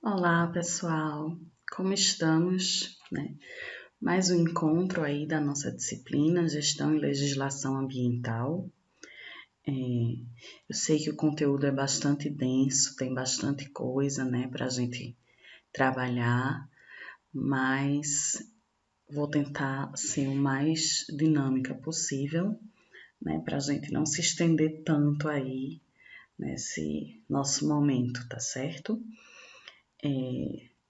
Olá, pessoal. Como estamos, Mais um encontro aí da nossa disciplina Gestão e Legislação Ambiental. Eu sei que o conteúdo é bastante denso, tem bastante coisa, para a gente trabalhar, mas vou tentar ser o mais dinâmica possível, para a gente não se estender tanto aí nesse nosso momento, tá certo?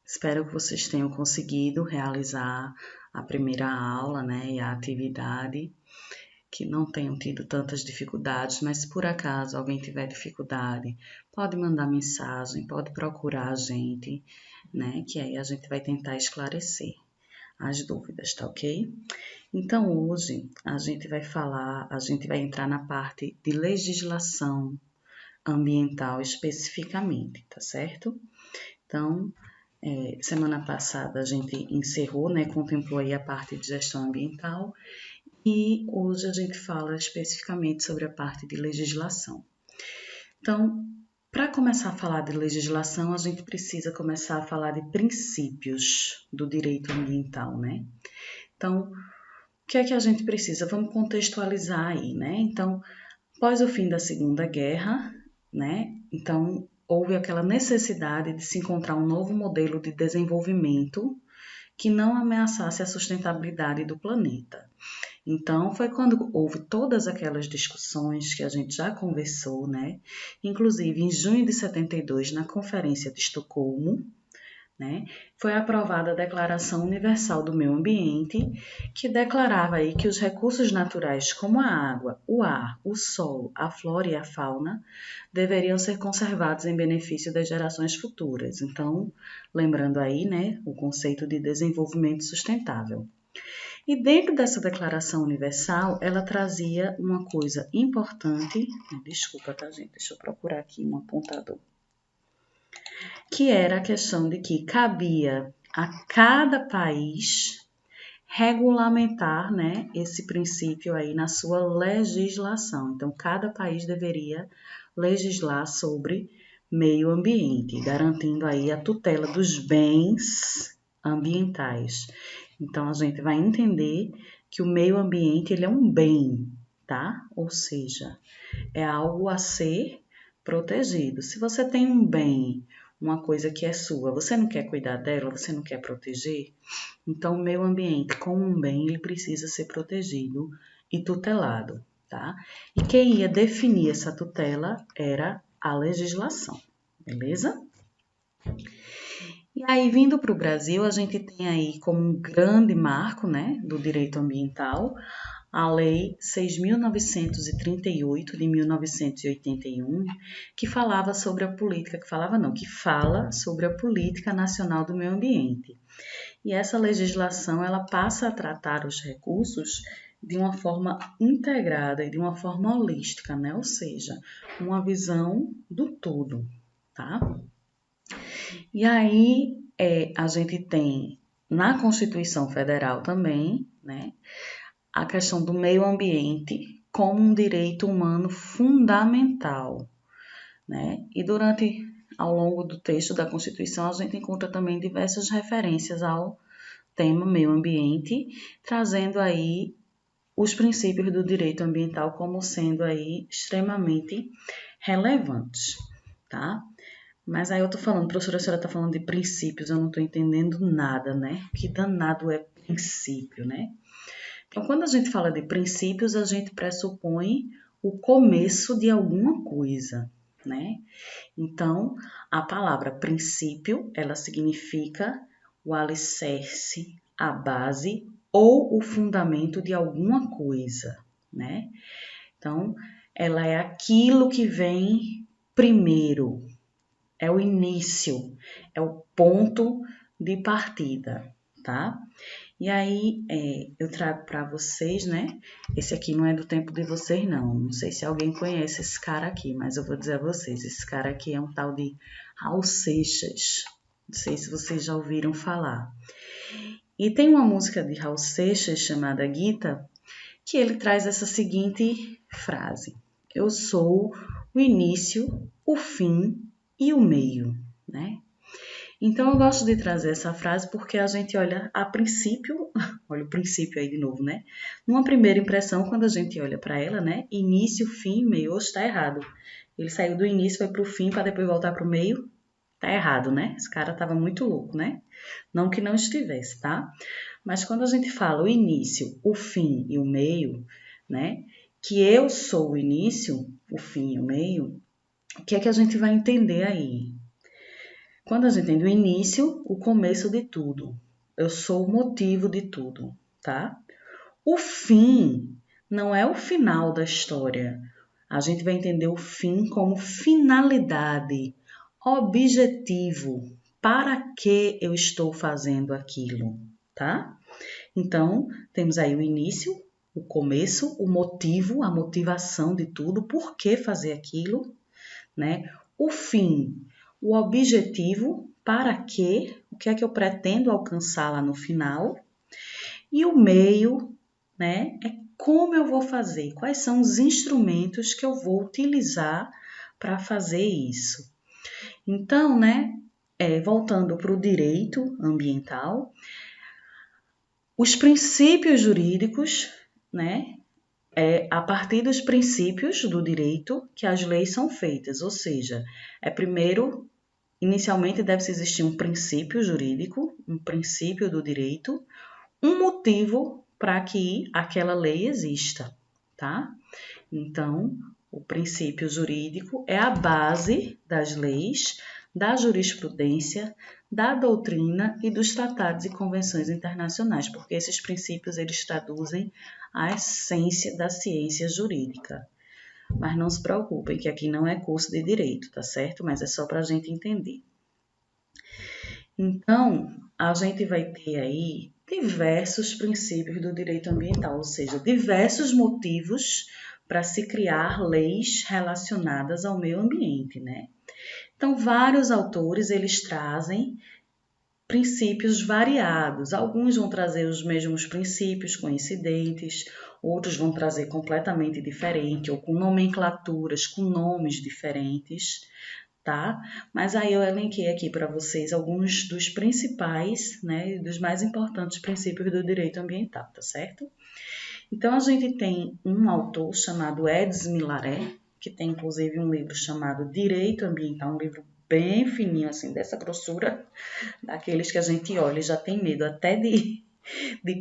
Espero que vocês tenham conseguido realizar a primeira aula, e a atividade, que não tenham tido tantas dificuldades, mas se por acaso alguém tiver dificuldade, pode mandar mensagem, pode procurar a gente, que aí a gente vai tentar esclarecer as dúvidas, tá ok? Então hoje a gente vai entrar na parte de legislação ambiental especificamente, tá certo? Então, semana passada a gente encerrou, contemplou aí a parte de gestão ambiental e hoje a gente fala especificamente sobre a parte de legislação. Então, para começar a falar de legislação, a gente precisa começar a falar de princípios do direito ambiental, Então, o que é que a gente precisa? Vamos contextualizar aí, Então, após o fim da Segunda Guerra, Então, houve aquela necessidade de se encontrar um novo modelo de desenvolvimento que não ameaçasse a sustentabilidade do planeta. Então, foi quando houve todas aquelas discussões que a gente já conversou, Inclusive, em junho de 72, na Conferência de Estocolmo, foi aprovada a Declaração Universal do Meio Ambiente, que declarava aí que os recursos naturais como a água, o ar, o solo, a flora e a fauna deveriam ser conservados em benefício das gerações futuras. Então, lembrando aí, o conceito de desenvolvimento sustentável. E dentro dessa Declaração Universal, ela trazia uma coisa importante, desculpa, tá, gente? Deixa eu procurar aqui um apontador, que era a questão de que cabia a cada país regulamentar, esse princípio aí na sua legislação. Então, cada país deveria legislar sobre meio ambiente, garantindo aí a tutela dos bens ambientais. Então, a gente vai entender que o meio ambiente ele é um bem, tá? Ou seja, é algo a ser protegido. Se você tem um bem, uma coisa que é sua, você não quer cuidar dela, você não quer proteger, então o meio ambiente, como um bem, ele precisa ser protegido e tutelado, tá? E quem ia definir essa tutela era a legislação, beleza? E aí, vindo para o Brasil, a gente tem aí como um grande marco, do direito ambiental, a Lei 6.938 de 1981, que falava sobre a política, que fala sobre a Política Nacional do Meio Ambiente. E essa legislação, ela passa a tratar os recursos de uma forma integrada e de uma forma holística, Ou seja, uma visão do todo, tá? E aí, a gente tem na Constituição Federal também, a questão do meio ambiente como um direito humano fundamental, E ao longo do texto da Constituição, a gente encontra também diversas referências ao tema meio ambiente, trazendo aí os princípios do direito ambiental como sendo aí extremamente relevantes, tá? Mas aí eu tô falando, professora, a senhora tá falando de princípios, eu não tô entendendo nada, Que danado é princípio, Então, quando a gente fala de princípios, a gente pressupõe o começo de alguma coisa, Então, a palavra princípio, ela significa o alicerce, a base ou o fundamento de alguma coisa, Então, ela é aquilo que vem primeiro, é o início, é o ponto de partida, tá? E aí, eu trago para vocês, Esse aqui não é do tempo de vocês, não. Não sei se alguém conhece esse cara aqui, mas eu vou dizer a vocês. Esse cara aqui é um tal de Raul Seixas. Não sei se vocês já ouviram falar. E tem uma música de Raul Seixas chamada Gita, que ele traz essa seguinte frase: eu sou o início, o fim e o meio, Então, eu gosto de trazer essa frase porque a gente olha a princípio, olha o princípio aí de novo, né? Numa primeira impressão, quando a gente olha para ela, né? Início, fim, meio, hoje está errado. Ele saiu do início, foi para o fim, para depois voltar para o meio. Tá errado, né? Esse cara tava muito louco, né? Não que não estivesse, tá? Mas quando a gente fala o início, o fim e o meio, né? Que eu sou o início, o fim e o meio, o que é que a gente vai entender aí? Quando a gente entende o início, o começo de tudo. Eu sou o motivo de tudo, tá? O fim não é o final da história. A gente vai entender o fim como finalidade, objetivo. Para que eu estou fazendo aquilo, tá? Então, temos aí o início, o começo, o motivo, a motivação de tudo, por que fazer aquilo, né? O fim, o objetivo, para quê, o que é que eu pretendo alcançar lá no final, e o meio, né? É como eu vou fazer, quais são os instrumentos que eu vou utilizar para fazer isso. Então, né? Voltando para o direito ambiental, os princípios jurídicos, né? É a partir dos princípios do direito que as leis são feitas, ou seja, primeiro, inicialmente deve existir um princípio jurídico, um princípio do direito, um motivo para que aquela lei exista, tá? Então, o princípio jurídico é a base das leis, da jurisprudência, da doutrina e dos tratados e convenções internacionais, porque esses princípios eles traduzem a essência da ciência jurídica. Mas não se preocupem que aqui não é curso de direito, tá certo? Mas é só para a gente entender. Então, a gente vai ter aí diversos princípios do direito ambiental, ou seja, diversos motivos para se criar leis relacionadas ao meio ambiente, né? Então, vários autores eles trazem princípios variados. Alguns vão trazer os mesmos princípios coincidentes, outros vão trazer completamente diferente ou com nomenclaturas, com nomes diferentes, tá? Mas aí eu elenquei aqui para vocês alguns dos principais, né, dos mais importantes princípios do direito ambiental, tá certo? Então a gente tem um autor chamado Edson Milaré, que tem inclusive um livro chamado Direito Ambiental, um livro bem fininho assim, dessa grossura, daqueles que a gente olha e já tem medo até de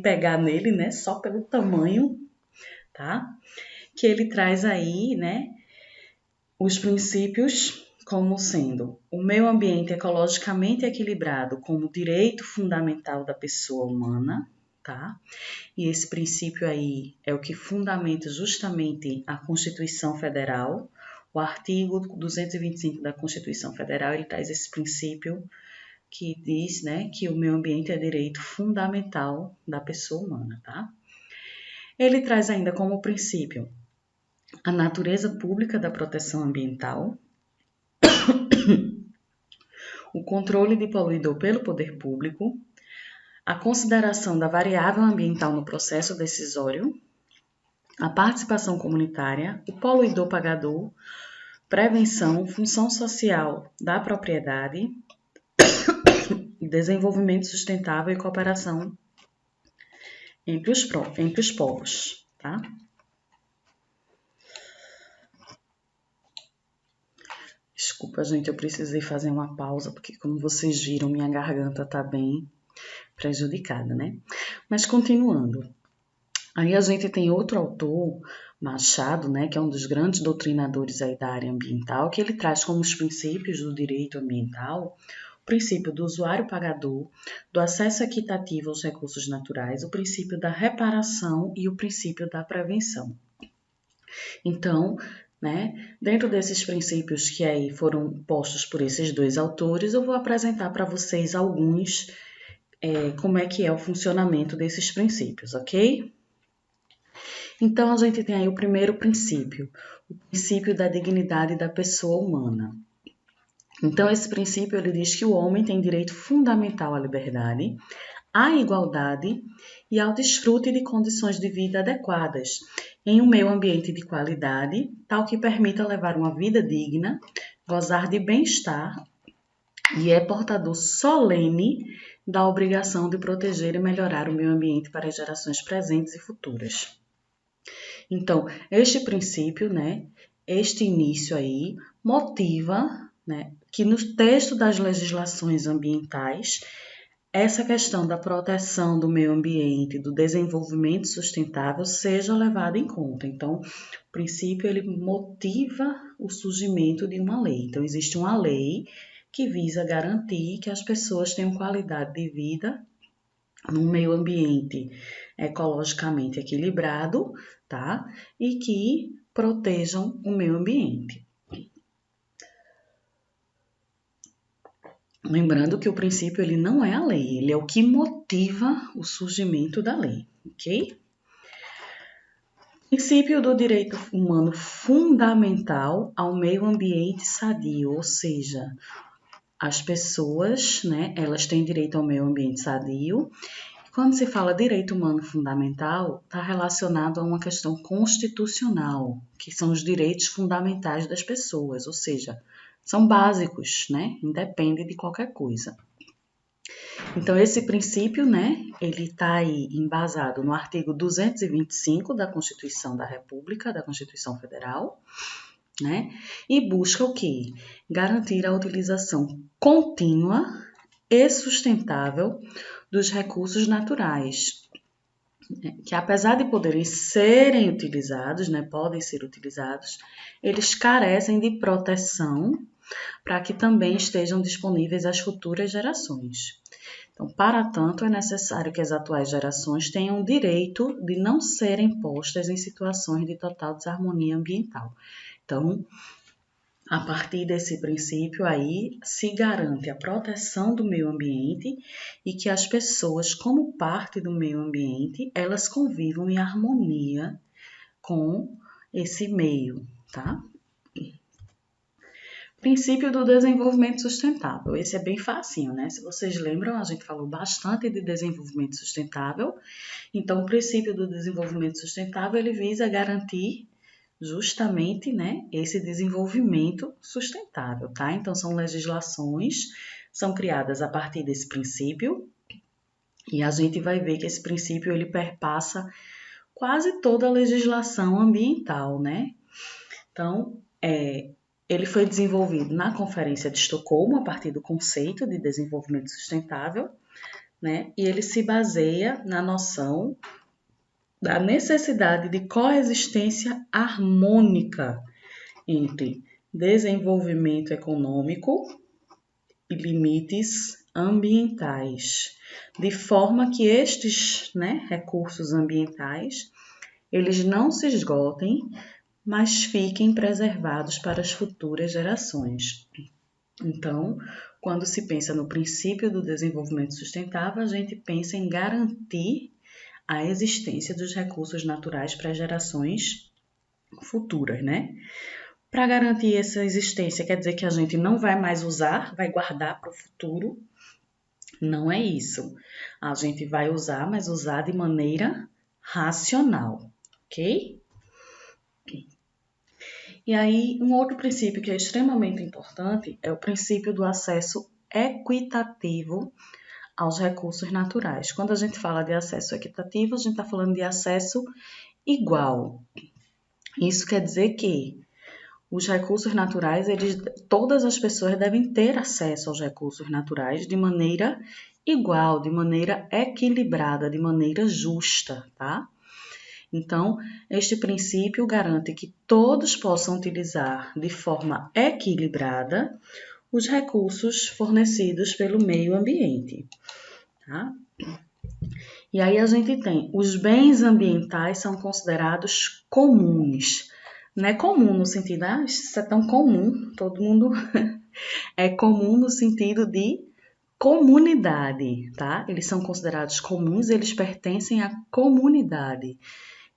pegar nele, né, só pelo tamanho, tá? Que ele traz aí, né, os princípios como sendo o meio ambiente ecologicamente equilibrado como direito fundamental da pessoa humana, tá? E esse princípio aí é o que fundamenta justamente a Constituição Federal. O artigo 225 da Constituição Federal, ele traz esse princípio que diz, né, que o meio ambiente é direito fundamental da pessoa humana, tá? Ele traz ainda como princípio a natureza pública da proteção ambiental, o controle de poluidor pelo poder público, a consideração da variável ambiental no processo decisório, a participação comunitária, o poluidor pagador, prevenção, função social da propriedade, desenvolvimento sustentável e cooperação entre os povos, tá? Desculpa, gente, eu precisei fazer uma pausa, porque como vocês viram, minha garganta tá bem prejudicada, né? Mas continuando. Aí a gente tem outro autor, Machado, né, que é um dos grandes doutrinadores aí da área ambiental, que ele traz como os princípios do direito ambiental o princípio do usuário pagador, do acesso equitativo aos recursos naturais, o princípio da reparação e o princípio da prevenção. Então, né, dentro desses princípios que aí foram postos por esses dois autores, eu vou apresentar para vocês alguns, como é que é o funcionamento desses princípios, ok? Então, a gente tem aí o primeiro princípio, o princípio da dignidade da pessoa humana. Então, esse princípio ele diz que o homem tem direito fundamental à liberdade, à igualdade e ao desfrute de condições de vida adequadas, em um meio ambiente de qualidade, tal que permita levar uma vida digna, gozar de bem-estar e é portador solene da obrigação de proteger e melhorar o meio ambiente para as gerações presentes e futuras. Então, este princípio, né, este início aí, motiva, né, que no texto das legislações ambientais, essa questão da proteção do meio ambiente, do desenvolvimento sustentável, seja levada em conta. Então, o princípio, ele motiva o surgimento de uma lei. Então, existe uma lei que visa garantir que as pessoas tenham qualidade de vida num meio ambiente ecologicamente equilibrado, tá? E que protejam o meio ambiente. Lembrando que o princípio ele não é a lei, ele é o que motiva o surgimento da lei, ok? Princípio do direito humano fundamental ao meio ambiente sadio, ou seja, as pessoas, né, elas têm direito ao meio ambiente sadio. Quando se fala direito humano fundamental, está relacionado a uma questão constitucional, que são os direitos fundamentais das pessoas, ou seja, são básicos, né? Independe de qualquer coisa. Então, esse princípio, né, ele está aí embasado no artigo 225 da Constituição da República, da Constituição Federal, né? E busca o quê? Garantir a utilização contínua e sustentável dos recursos naturais, que apesar de poderem serem utilizados, né, podem ser utilizados, eles carecem de proteção para que também estejam disponíveis às futuras gerações. Então, para tanto, é necessário que as atuais gerações tenham o direito de não serem postas em situações de total desarmonia ambiental. Então, a partir desse princípio aí, se garante a proteção do meio ambiente e que as pessoas, como parte do meio ambiente, elas convivam em harmonia com esse meio, tá? Princípio do desenvolvimento sustentável. Esse é bem facinho, né? Se vocês lembram, a gente falou bastante de desenvolvimento sustentável. Então, o princípio do desenvolvimento sustentável, ele visa garantir justamente, né, esse desenvolvimento sustentável, tá? Então, são legislações, são criadas a partir desse princípio, e a gente vai ver que esse princípio, ele perpassa quase toda a legislação ambiental, né? Então, ele foi desenvolvido na Conferência de Estocolmo, a partir do conceito de desenvolvimento sustentável, né? E ele se baseia na noção da necessidade de coexistência harmônica entre desenvolvimento econômico e limites ambientais, de forma que estes, né, recursos ambientais, eles não se esgotem, mas fiquem preservados para as futuras gerações. Então, quando se pensa no princípio do desenvolvimento sustentável, a gente pensa em garantir a existência dos recursos naturais para as gerações futuras, né? Para garantir essa existência, quer dizer que a gente não vai mais usar, vai guardar para o futuro. Não é isso. A gente vai usar, mas usar de maneira racional, ok? E aí, um outro princípio que é extremamente importante é o princípio do acesso equitativo aos recursos naturais. Quando a gente fala de acesso equitativo, a gente está falando de acesso igual. Isso quer dizer que os recursos naturais, todas as pessoas devem ter acesso aos recursos naturais de maneira igual, de maneira equilibrada, de maneira justa, tá? Então, este princípio garante que todos possam utilizar de forma equilibrada os recursos fornecidos pelo meio ambiente, tá? E aí a gente tem, os bens ambientais são considerados comuns. Não é comum no sentido, isso é tão comum, todo mundo é comum no sentido de comunidade, tá? Eles são considerados comuns, eles pertencem à comunidade.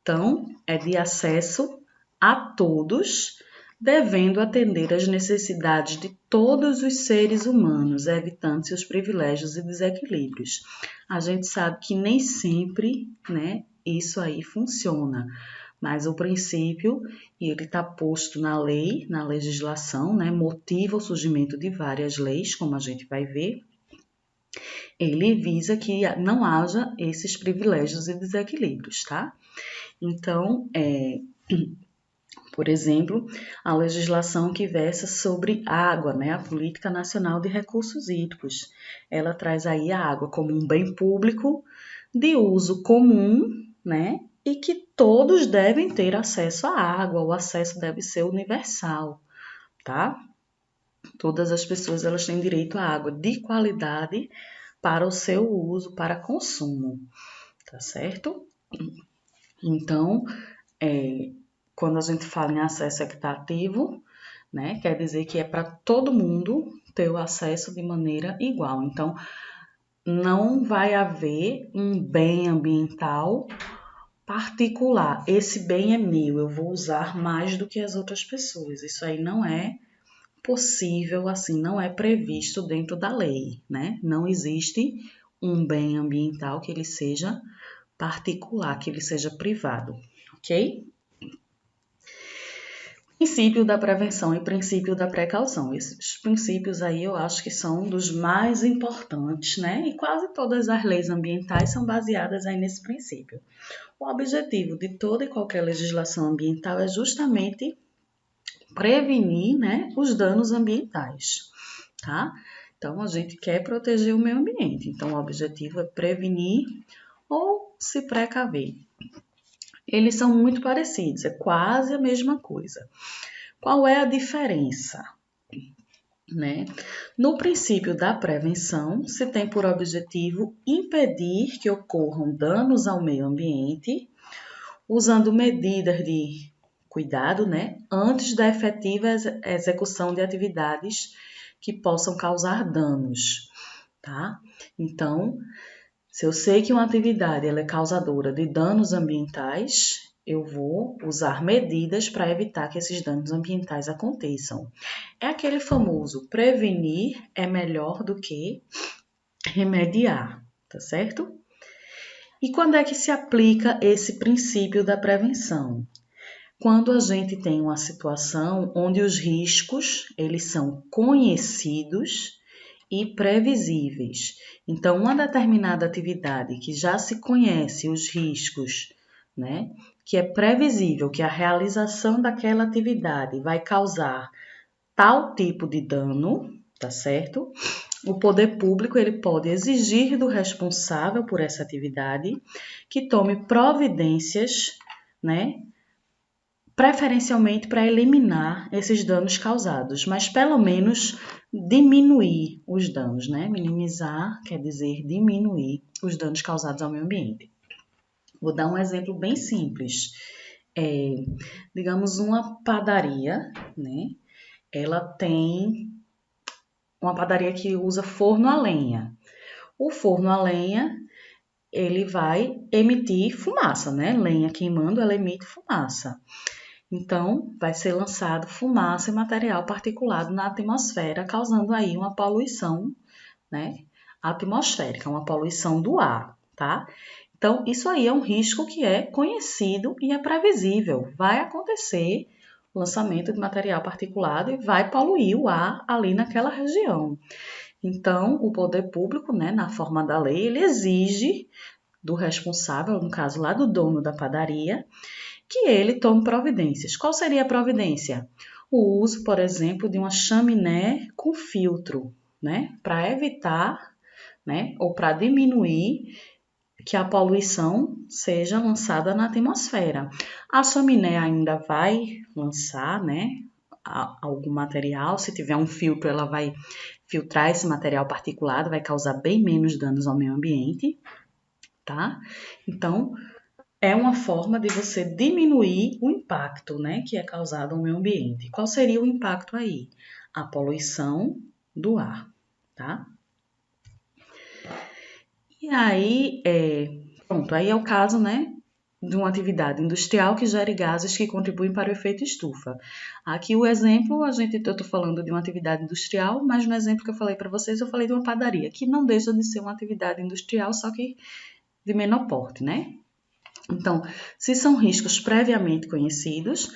Então, é de acesso a todos, devendo atender às necessidades de todos os seres humanos, evitando-se os privilégios e desequilíbrios. A gente sabe que nem sempre, né, isso aí funciona, mas o princípio, e ele está posto na lei, na legislação, né, motiva o surgimento de várias leis, como a gente vai ver, ele visa que não haja esses privilégios e desequilíbrios, tá? Então, por exemplo, a legislação que versa sobre água, né, a Política Nacional de Recursos Hídricos, ela traz aí a água como um bem público de uso comum, né, e que todos devem ter acesso à água, o acesso deve ser universal, tá? Todas as pessoas elas têm direito à água de qualidade para o seu uso, para consumo, tá certo? Então, quando a gente fala em acesso equitativo, né, quer dizer que é para todo mundo ter o acesso de maneira igual. Então, não vai haver um bem ambiental particular. Esse bem é meu, eu vou usar mais do que as outras pessoas. Isso aí não é possível, assim, não é previsto dentro da lei, né? Não existe um bem ambiental que ele seja particular, que ele seja privado, ok? Princípio da prevenção e princípio da precaução. Esses princípios aí eu acho que são dos mais importantes, né? E quase todas as leis ambientais são baseadas aí nesse princípio. O objetivo de toda e qualquer legislação ambiental é justamente prevenir, né, os danos ambientais, tá? Então, a gente quer proteger o meio ambiente. Então, o objetivo é prevenir ou se precaver. Eles são muito parecidos, é quase a mesma coisa. Qual é a diferença? Né? No princípio da prevenção, se tem por objetivo impedir que ocorram danos ao meio ambiente, usando medidas de cuidado, né, antes da efetiva execução de atividades que possam causar danos, tá? Então, se eu sei que uma atividade ela é causadora de danos ambientais, eu vou usar medidas para evitar que esses danos ambientais aconteçam. É aquele famoso prevenir é melhor do que remediar, tá certo? E quando é que se aplica esse princípio da prevenção? Quando a gente tem uma situação onde os riscos, eles são conhecidos e previsíveis. Então, uma determinada atividade que já se conhece os riscos, né, que é previsível que a realização daquela atividade vai causar tal tipo de dano, tá certo? O poder público ele pode exigir do responsável por essa atividade que tome providências, né, preferencialmente para eliminar esses danos causados, mas pelo menos diminuir os danos, né? Minimizar quer dizer diminuir os danos causados ao meio ambiente. Vou dar um exemplo bem simples. Digamos uma padaria, né? Ela tem uma padaria que usa forno a lenha. O forno a lenha, ele vai emitir fumaça, né? Lenha queimando, ela emite fumaça. Então, vai ser lançado fumaça e material particulado na atmosfera, causando aí uma poluição, né, atmosférica, uma poluição do ar, tá? Então, isso aí é um risco que é conhecido e é previsível. Vai acontecer o lançamento de material particulado e vai poluir o ar ali naquela região. Então, o poder público, né, na forma da lei, ele exige do responsável, no caso lá do dono da padaria, que ele tome providências. Qual seria a providência? O uso, por exemplo, de uma chaminé com filtro, né? Para evitar, né? Ou para diminuir que a poluição seja lançada na atmosfera. A chaminé ainda vai lançar, né? Algum material, se tiver um filtro, ela vai filtrar esse material particulado, vai causar bem menos danos ao meio ambiente, tá? Então, é uma forma de você diminuir o impacto, né, que é causado ao meio ambiente. Qual seria o impacto aí? A poluição do ar, tá? E aí, pronto, aí é o caso, né, de uma atividade industrial que gere gases que contribuem para o efeito estufa. Aqui o exemplo, eu estou falando de uma atividade industrial, mas no exemplo que eu falei para vocês, eu falei de uma padaria, que não deixa de ser uma atividade industrial, só que de menor porte, né? Então, se são riscos previamente conhecidos,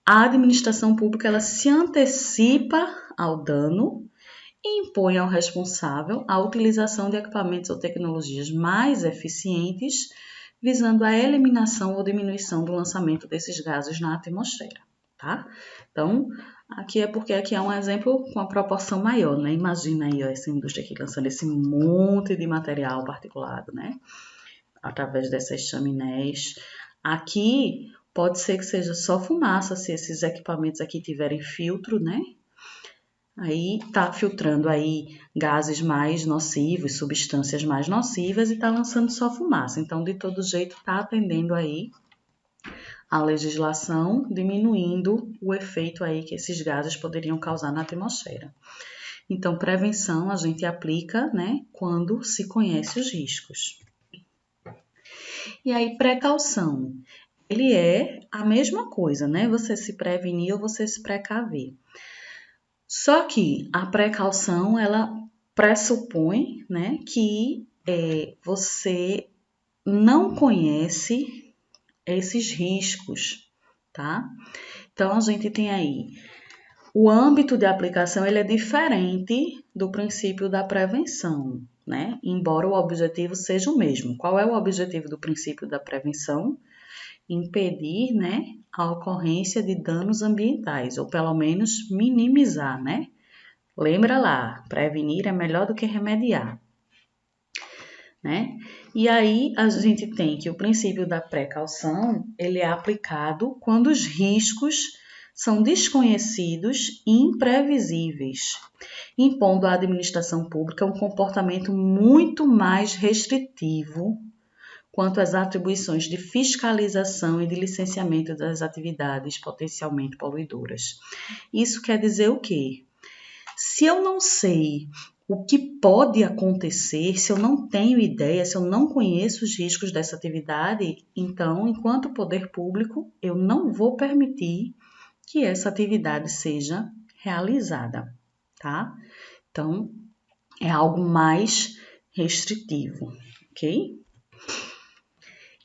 a administração pública ela se antecipa ao dano e impõe ao responsável a utilização de equipamentos ou tecnologias mais eficientes, visando a eliminação ou diminuição do lançamento desses gases na atmosfera, tá? Então, aqui é porque aqui é um exemplo com a proporção maior, né? Imagina aí ó, essa indústria aqui lançando esse monte de material particulado, né? Através dessas chaminés. Aqui pode ser que seja só fumaça, se esses equipamentos aqui tiverem filtro, né? Aí tá filtrando aí gases mais nocivos, substâncias mais nocivas e tá lançando só fumaça. Então, de todo jeito, tá atendendo aí a legislação, diminuindo o efeito aí que esses gases poderiam causar na atmosfera. Então, prevenção a gente aplica, né, quando se conhece os riscos. E aí, precaução. Ele é a mesma coisa, né? Você se prevenir ou você se precaver. Só que a precaução, ela pressupõe, né, que você não conhece esses riscos, tá? Então, a gente tem aí o âmbito de aplicação, ele é diferente do princípio da prevenção, né? Embora o objetivo seja o mesmo. Qual é o objetivo do princípio da prevenção? Impedir, né, a ocorrência de danos ambientais, ou pelo menos minimizar, né? Lembra lá, prevenir é melhor do que remediar, né? E aí a gente tem que o princípio da precaução, ele é aplicado quando os riscos são desconhecidos e imprevisíveis, impondo à administração pública um comportamento muito mais restritivo quanto às atribuições de fiscalização e de licenciamento das atividades potencialmente poluidoras. Isso quer dizer o quê? Se eu não sei o que pode acontecer, se eu não tenho ideia, se eu não conheço os riscos dessa atividade, então, enquanto poder público, eu não vou permitir que essa atividade seja realizada, tá? Então, é algo mais restritivo, ok?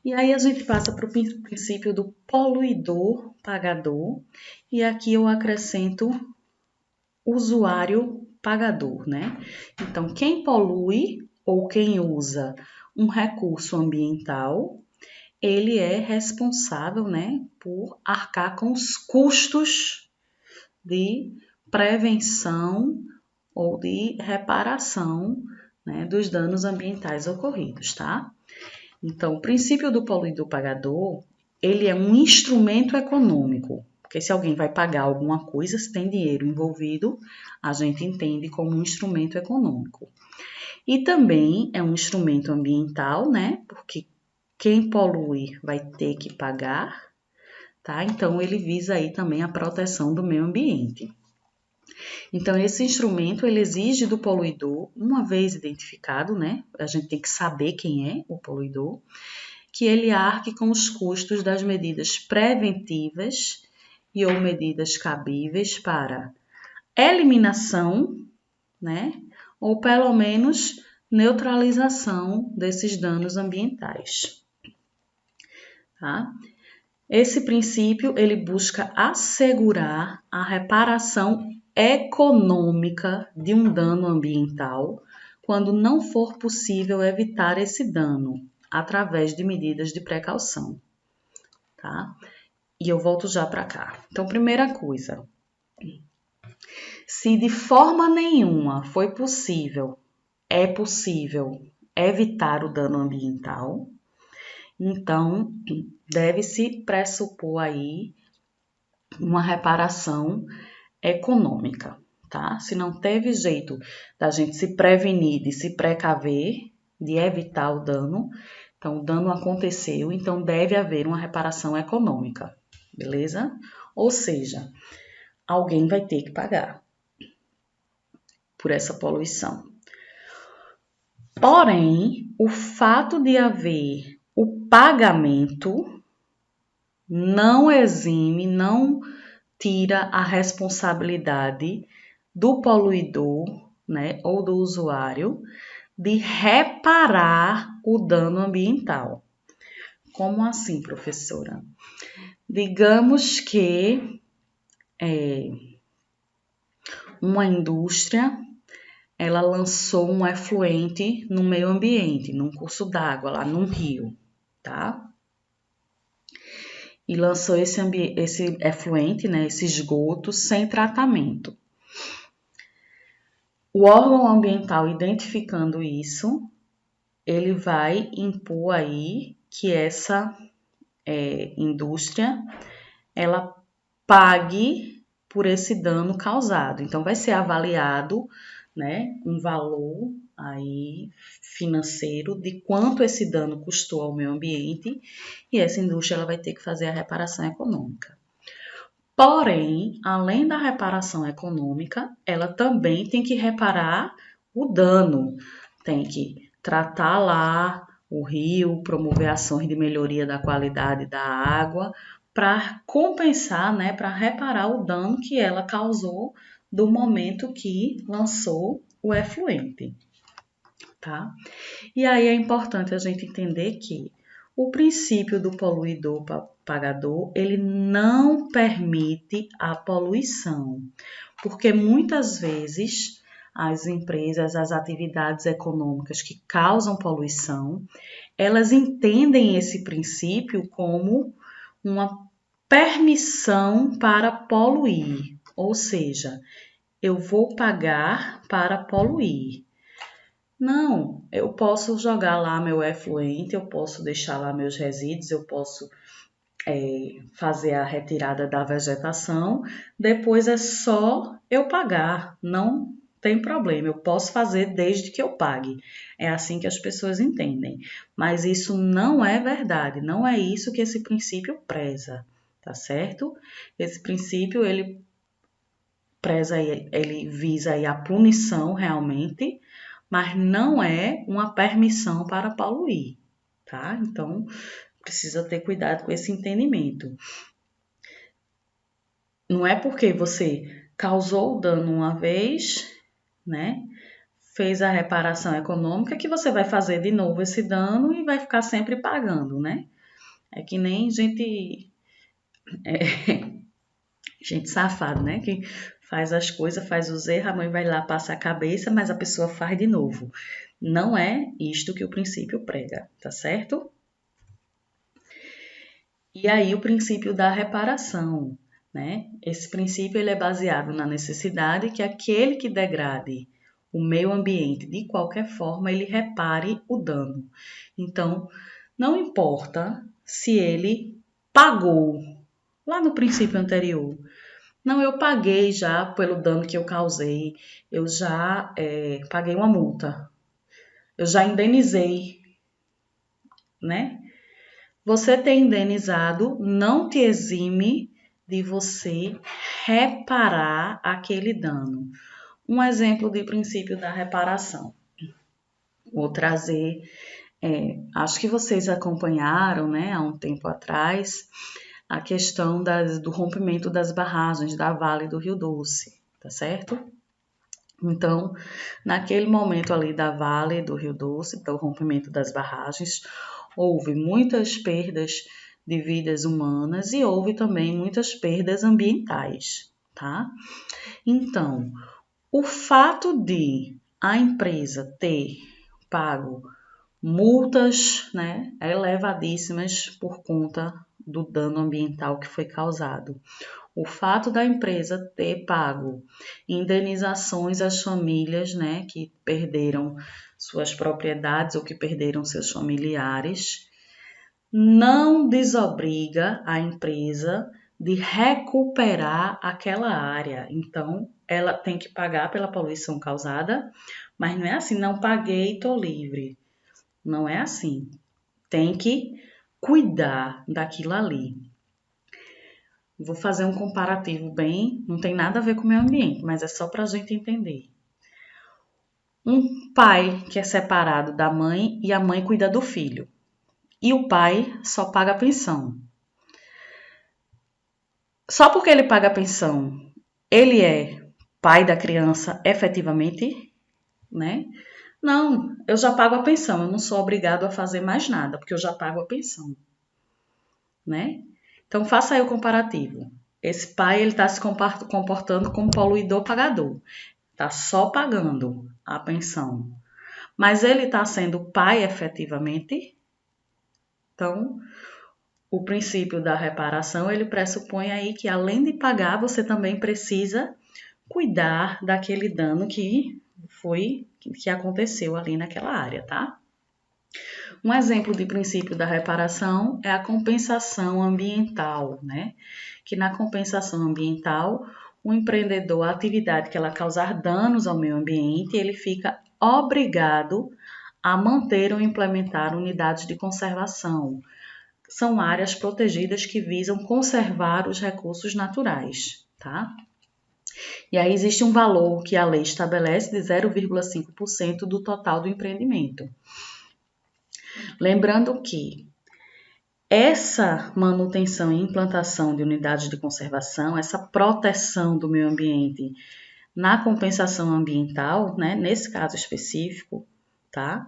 E aí a gente passa para o princípio do poluidor pagador, e aqui eu acrescento usuário pagador, né? Então, quem polui ou quem usa um recurso ambiental, ele é responsável, né, por arcar com os custos de prevenção ou de reparação, né, dos danos ambientais ocorridos, tá? Então, o princípio do poluidor pagador, ele é um instrumento econômico, porque se alguém vai pagar alguma coisa, se tem dinheiro envolvido, a gente entende como um instrumento econômico. E também é um instrumento ambiental, né? Porque quem polui vai ter que pagar, tá? Então, ele visa aí também a proteção do meio ambiente. Então, esse instrumento, ele exige do poluidor, uma vez identificado, né? A gente tem que saber quem é o poluidor, que ele arque com os custos das medidas preventivas e ou medidas cabíveis para eliminação, né? Ou pelo menos neutralização desses danos ambientais. Tá? Esse princípio, ele busca assegurar a reparação econômica de um dano ambiental quando não for possível evitar esse dano através de medidas de precaução, tá? E eu volto já para cá. Então, primeira coisa, se de forma nenhuma é possível evitar o dano ambiental, então deve-se pressupor aí uma reparação econômica, tá? Se não teve jeito da gente se prevenir, de se precaver, de evitar o dano, então o dano aconteceu, então deve haver uma reparação econômica, beleza? Ou seja, alguém vai ter que pagar por essa poluição. Porém, o fato de haver o pagamento não exime, não tira a responsabilidade do poluidor, né, ou do usuário, de reparar o dano ambiental. Como assim, professora? Digamos que uma indústria ela lançou um efluente no meio ambiente, num curso d'água, lá num rio, tá? E lançou esse efluente, né, esse esgoto, sem tratamento. O órgão ambiental, identificando isso, ele vai impor aí que essa indústria ela pague por esse dano causado. Então, vai ser avaliado, né, um valor aí financeiro de quanto esse dano custou ao meio ambiente e essa indústria ela vai ter que fazer a reparação econômica. Porém, além da reparação econômica, ela também tem que reparar o dano, tem que tratar lá o rio, promover ações de melhoria da qualidade da água, para compensar, né, para reparar o dano que ela causou do momento que lançou o efluente, tá? E aí é importante a gente entender que o princípio do poluidor pagador, ele não permite a poluição, porque muitas vezes as empresas, as atividades econômicas que causam poluição, elas entendem esse princípio como uma permissão para poluir, ou seja, eu vou pagar para poluir. Não, eu posso jogar lá meu efluente, eu posso deixar lá meus resíduos, eu posso fazer a retirada da vegetação, depois é só eu pagar, não tem problema, eu posso fazer desde que eu pague. É assim que as pessoas entendem, mas isso não é verdade, não é isso que esse princípio preza, tá certo? Esse princípio, ele preza, ele visa aí a punição realmente, mas não é uma permissão para poluir, tá? Então, precisa ter cuidado com esse entendimento. Não é porque você causou o dano uma vez, né? Fez a reparação econômica que você vai fazer de novo esse dano e vai ficar sempre pagando, né? É que nem gente safada, né? Que faz as coisas, faz os erros, a mãe vai lá, passa a cabeça, mas a pessoa faz de novo. Não é isto que o princípio prega, tá certo? E aí o princípio da reparação, né? Esse princípio ele é baseado na necessidade que aquele que degrade o meio ambiente de qualquer forma, ele repare o dano. Então, não importa se ele pagou lá no princípio anterior. Não, eu paguei já pelo dano que eu causei, eu já paguei uma multa, eu já indenizei, né? Você ter indenizado não te exime de você reparar aquele dano. Um exemplo de princípio da reparação. Vou trazer, acho que vocês acompanharam, né, há um tempo atrás, a questão do rompimento das barragens da Vale do Rio Doce, tá certo? Então, naquele momento ali da Vale do Rio Doce, do rompimento das barragens, houve muitas perdas de vidas humanas e houve também muitas perdas ambientais, tá? Então, o fato de a empresa ter pago multas, né, elevadíssimas por conta do dano ambiental que foi causado. O fato da empresa ter pago indenizações às famílias, né, que perderam suas propriedades ou que perderam seus familiares, não desobriga a empresa de recuperar aquela área. Então, ela tem que pagar pela poluição causada, mas não é assim, não paguei, tô livre. Não é assim. Tem que cuidar daquilo ali. Vou fazer um comparativo bem, não tem nada a ver com o meio ambiente, mas é só para a gente entender. Um pai que é separado da mãe e a mãe cuida do filho. E o pai só paga a pensão. Só porque ele paga a pensão, ele é pai da criança efetivamente, né? Não, eu já pago a pensão, eu não sou obrigado a fazer mais nada, porque eu já pago a pensão. né? Então, faça aí o comparativo. Esse pai ele está se comportando como poluidor-pagador. Está só pagando a pensão. Mas ele está sendo pai efetivamente? Então, o princípio da reparação, ele pressupõe aí que além de pagar, você também precisa cuidar daquele dano que aconteceu ali naquela área, tá? Um exemplo de princípio da reparação é a compensação ambiental, né? Que na compensação ambiental, o empreendedor, a atividade que ela causar danos ao meio ambiente, ele fica obrigado a manter ou implementar unidades de conservação. São áreas protegidas que visam conservar os recursos naturais, tá? E aí existe um valor que a lei estabelece de 0,5% do total do empreendimento. Lembrando que essa manutenção e implantação de unidades de conservação, essa proteção do meio ambiente na compensação ambiental, né, nesse caso específico, tá?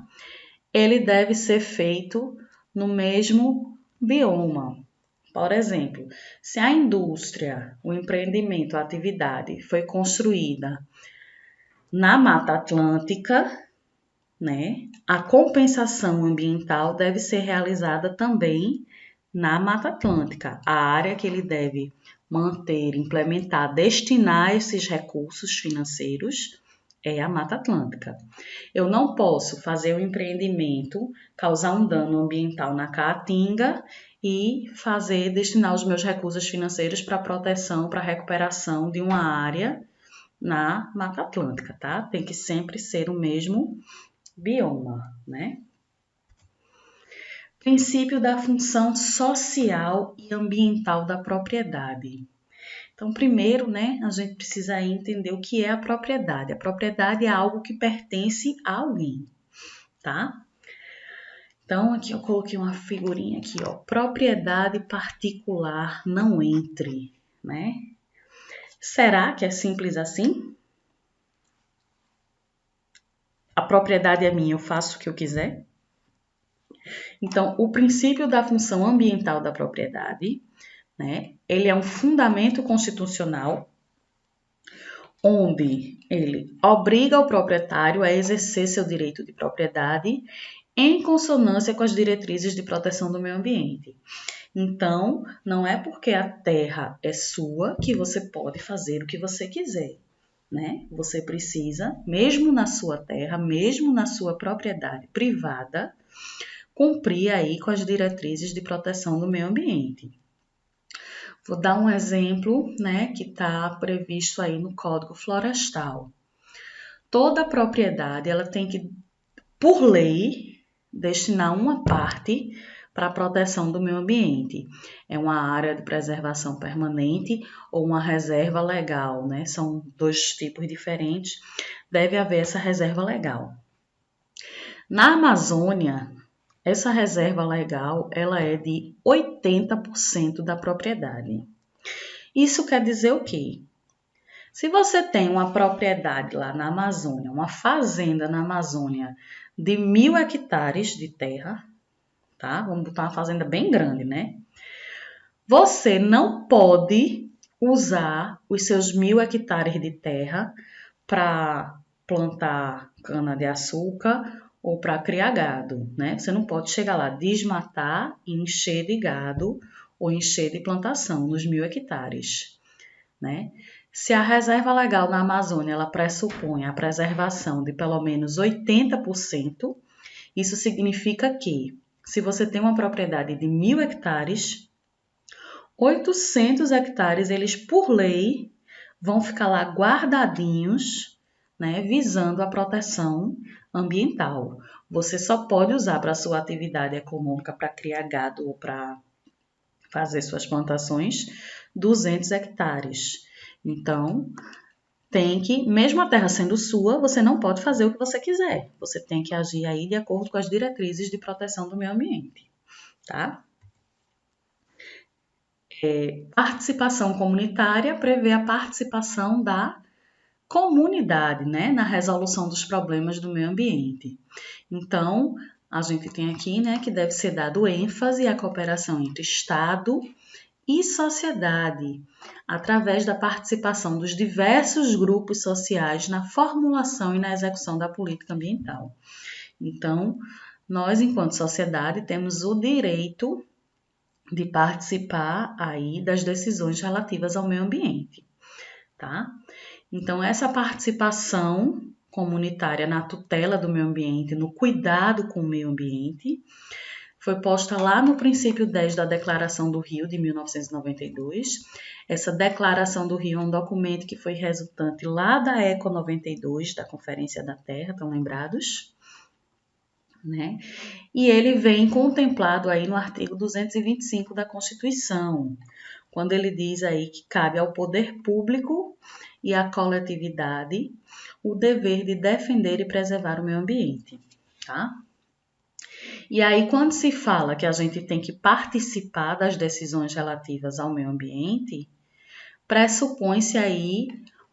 Ele deve ser feito no mesmo bioma. Por exemplo, se a indústria, o empreendimento, a atividade foi construída na Mata Atlântica, né, a compensação ambiental deve ser realizada também na Mata Atlântica, a área que ele deve manter, implementar, destinar esses recursos financeiros é a Mata Atlântica. Eu não posso fazer um empreendimento, causar um dano ambiental na Caatinga e destinar os meus recursos financeiros para proteção, para recuperação de uma área na Mata Atlântica, tá? Tem que sempre ser o mesmo bioma, né? Princípio da função social e ambiental da propriedade. Então, primeiro, né, a gente precisa entender o que é a propriedade. A propriedade é algo que pertence a alguém, tá? Então, aqui eu coloquei uma figurinha aqui, ó. Propriedade particular não entre, né? Será que é simples assim? A propriedade é minha, eu faço o que eu quiser? Então, o princípio da função ambiental da propriedade, né? Ele é um fundamento constitucional onde ele obriga o proprietário a exercer seu direito de propriedade em consonância com as diretrizes de proteção do meio ambiente. Então, não é porque a terra é sua que você pode fazer o que você quiser, né? Você precisa, mesmo na sua terra, mesmo na sua propriedade privada, cumprir aí com as diretrizes de proteção do meio ambiente. Vou dar um exemplo, né, que está previsto aí no Código Florestal. Toda propriedade, ela tem que, por lei, destinar uma parte para a proteção do meio ambiente. É uma área de preservação permanente ou uma reserva legal, né? São dois tipos diferentes. Deve haver essa reserva legal. Na Amazônia, essa reserva legal, ela é de 80% da propriedade. Isso quer dizer o quê? Se você tem uma propriedade lá na Amazônia, uma fazenda na Amazônia de 1.000 hectares de terra, tá? Vamos botar uma fazenda bem grande, né? Você não pode usar os seus 1.000 hectares de terra para plantar cana-de-açúcar ou para criar gado, né? Você não pode chegar lá, desmatar e encher de gado ou encher de plantação nos 1.000 hectares, né? Se a reserva legal na Amazônia ela pressupõe a preservação de pelo menos 80%, isso significa que se você tem uma propriedade de 1.000 hectares, 800 hectares, eles por lei vão ficar lá guardadinhos, né, visando a proteção ambiental. Você só pode usar para sua atividade econômica, para criar gado ou para fazer suas plantações, 200 hectares. Então, mesmo a terra sendo sua, você não pode fazer o que você quiser. Você tem que agir aí de acordo com as diretrizes de proteção do meio ambiente, tá? Participação comunitária prevê a participação da comunidade, né, na resolução dos problemas do meio ambiente. Então, a gente tem aqui, né, que deve ser dado ênfase à cooperação entre Estado e sociedade, através da participação dos diversos grupos sociais na formulação e na execução da política ambiental. Então, nós, enquanto sociedade, temos o direito de participar aí das decisões relativas ao meio ambiente, tá? Então, essa participação comunitária na tutela do meio ambiente, no cuidado com o meio ambiente, foi posta lá no princípio 10 da Declaração do Rio de 1992. Essa Declaração do Rio é um documento que foi resultante lá da ECO 92, da Conferência da Terra, estão lembrados? Né? E ele vem contemplado aí no artigo 225 da Constituição, quando ele diz aí que cabe ao poder público e à coletividade o dever de defender e preservar o meio ambiente, tá? E aí, quando se fala que a gente tem que participar das decisões relativas ao meio ambiente, pressupõe-se aí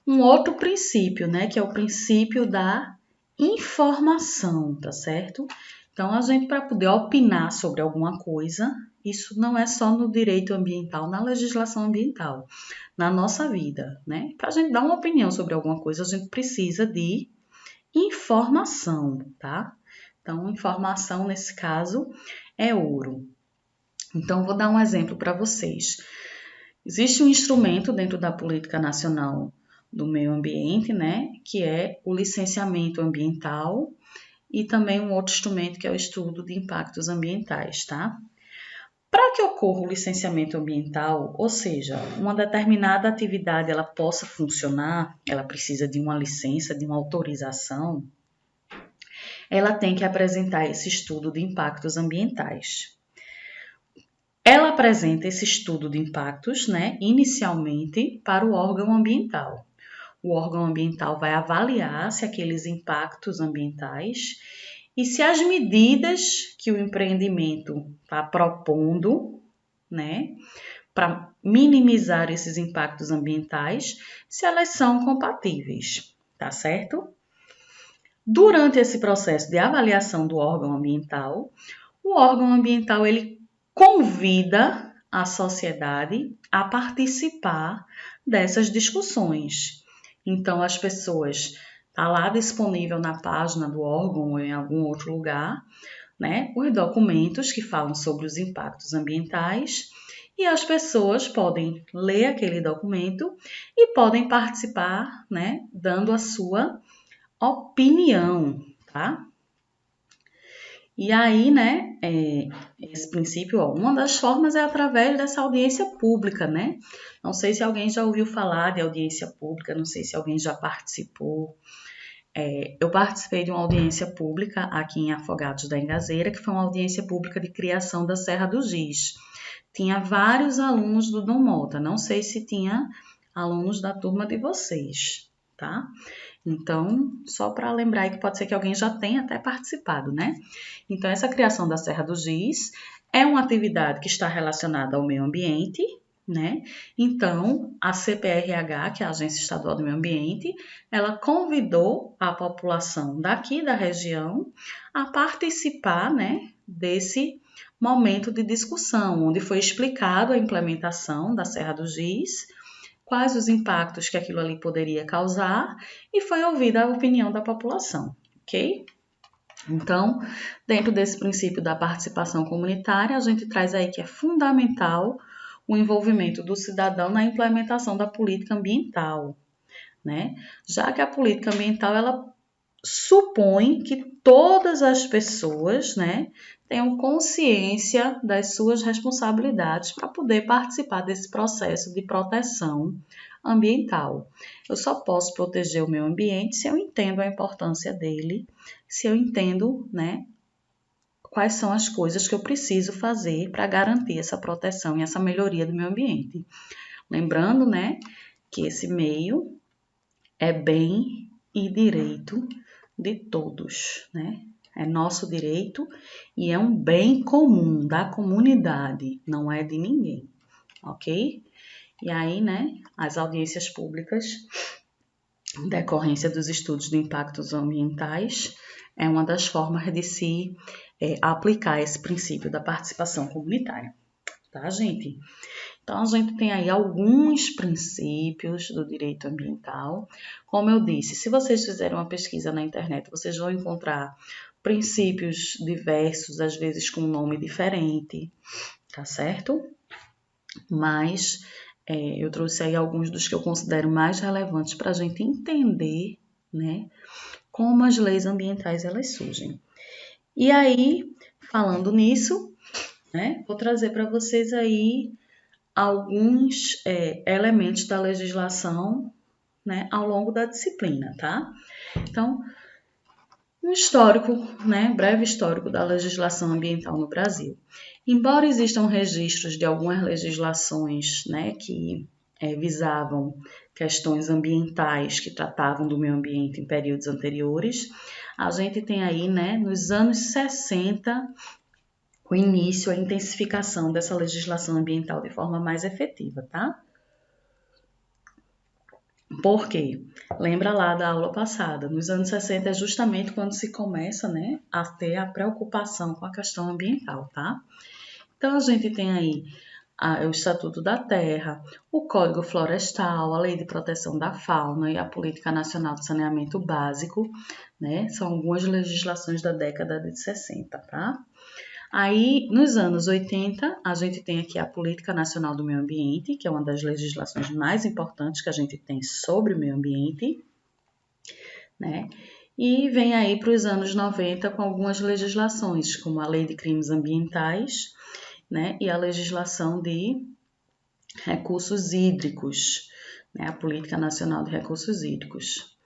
um outro princípio, né? Que é o princípio da informação, tá certo? Então, a gente, para poder opinar sobre alguma coisa, isso não é só no direito ambiental, na legislação ambiental, na nossa vida, né? Para a gente dar uma opinião sobre alguma coisa, a gente precisa de informação, tá? Então, informação, nesse caso, é ouro. Então, vou dar um exemplo para vocês. Existe um instrumento dentro da Política Nacional do Meio Ambiente, né, que é o licenciamento ambiental, e também um outro instrumento que é o estudo de impactos ambientais, tá? Para que ocorra o licenciamento ambiental, ou seja, uma determinada atividade ela possa funcionar, ela precisa de uma licença, de uma autorização, ela tem que apresentar esse estudo de impactos ambientais. Ela apresenta esse estudo de impactos, né, inicialmente para o órgão ambiental. O órgão ambiental vai avaliar se aqueles impactos ambientais e se as medidas que o empreendimento está propondo, né, para minimizar esses impactos ambientais, se elas são compatíveis, tá certo? Durante esse processo de avaliação do órgão ambiental, o órgão ambiental ele convida a sociedade a participar dessas discussões. Então, as pessoas tá lá disponível na página do órgão ou em algum outro lugar, né, os documentos que falam sobre os impactos ambientais e as pessoas podem ler aquele documento e podem participar, né, dando a sua opinião, tá? E aí, né, esse princípio, ó, uma das formas é através dessa audiência pública, né? Não sei se alguém já ouviu falar de audiência pública, não sei se alguém já participou. Eu participei de uma audiência pública aqui em Afogados da Engazeira, que foi uma audiência pública de criação da Serra do Giz. Tinha vários alunos do Dom Mota, não sei se tinha alunos da turma de vocês, tá? Então, só para lembrar aí que pode ser que alguém já tenha até participado, né? Então, essa criação da Serra do Giz é uma atividade que está relacionada ao meio ambiente, né? Então, a CPRH, que é a Agência Estadual do Meio Ambiente, ela convidou a população daqui da região a participar, né, desse momento de discussão, onde foi explicado a implementação da Serra do Giz, quais os impactos que aquilo ali poderia causar e foi ouvida a opinião da população, ok? Então, dentro desse princípio da participação comunitária, a gente traz aí que é fundamental o envolvimento do cidadão na implementação da política ambiental, né? Já que a política ambiental, ela supõe que todas as pessoas, né, tenham consciência das suas responsabilidades para poder participar desse processo de proteção ambiental. Eu só posso proteger o meu ambiente se eu entendo a importância dele, se eu entendo, né, quais são as coisas que eu preciso fazer para garantir essa proteção e essa melhoria do meu ambiente. Lembrando, né, que esse meio é bem e direito de todos, né? É nosso direito e é um bem comum da comunidade, não é de ninguém, ok? E aí, né, as audiências públicas, decorrência dos estudos de impactos ambientais, é uma das formas de se aplicar esse princípio da participação comunitária, tá, gente? Então, a gente tem aí alguns princípios do direito ambiental. Como eu disse, se vocês fizerem uma pesquisa na internet, vocês vão encontrar princípios diversos, às vezes com um nome diferente, tá certo? Mas eu trouxe aí alguns dos que eu considero mais relevantes para a gente entender, né, como as leis ambientais elas surgem. E aí, falando nisso, né, vou trazer para vocês aí alguns elementos da legislação, né, ao longo da disciplina, tá? Então, um histórico, né, breve histórico da legislação ambiental no Brasil. Embora existam registros de algumas legislações, né, que visavam questões ambientais que tratavam do meio ambiente em períodos anteriores, a gente tem aí, né, nos anos 60, o início, a intensificação dessa legislação ambiental de forma mais efetiva, tá? Por quê? Lembra lá da aula passada, nos anos 60 é justamente quando se começa, né, a ter a preocupação com a questão ambiental, tá? Então, a gente tem aí o Estatuto da Terra, o Código Florestal, a Lei de Proteção da Fauna e a Política Nacional de Saneamento Básico, né? São algumas legislações da década de 60, tá? Aí, nos anos 80, a gente tem aqui a Política Nacional do Meio Ambiente, que é uma das legislações mais importantes que a gente tem sobre o meio ambiente, né? E vem aí para os anos 90 com algumas legislações, como a Lei de Crimes Ambientais, né? E a legislação de recursos hídricos, né? A Política Nacional de Recursos Hídricos.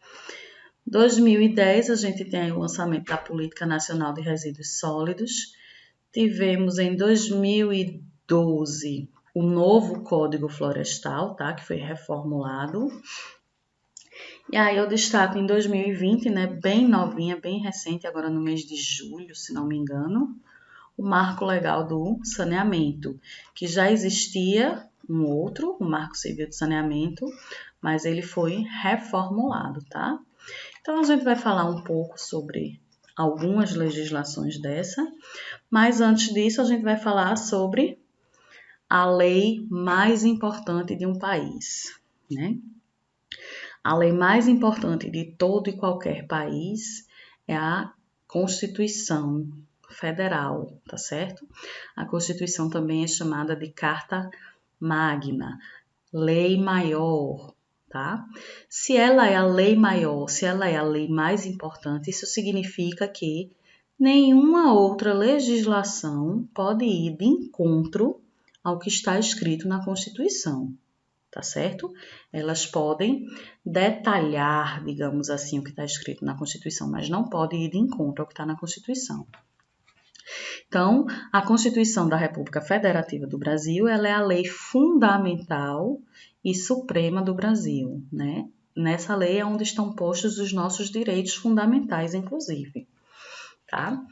2010, a gente tem aí o lançamento da Política Nacional de Resíduos Sólidos. Tivemos em 2012 o novo Código Florestal, tá? Que foi reformulado. E aí eu destaco em 2020, né? Bem novinha, bem recente, agora no mês de julho, se não me engano, o Marco Legal do Saneamento, que já existia um outro, o Marco Civil de Saneamento, mas ele foi reformulado, tá? Então a gente vai falar um pouco sobre algumas legislações dessa, mas antes disso a gente vai falar sobre a lei mais importante de um país, né? A lei mais importante de todo e qualquer país é a Constituição Federal, tá certo? A Constituição também é chamada de Carta Magna, Lei Maior, tá? Se ela é a lei maior, se ela é a lei mais importante, isso significa que nenhuma outra legislação pode ir de encontro ao que está escrito na Constituição, tá certo? Elas podem detalhar, digamos assim, o que está escrito na Constituição, mas não pode ir de encontro ao que está na Constituição. Então, a Constituição da República Federativa do Brasil, ela é a lei fundamental e suprema do Brasil, né? Nessa lei é onde estão postos os nossos direitos fundamentais, inclusive, tá?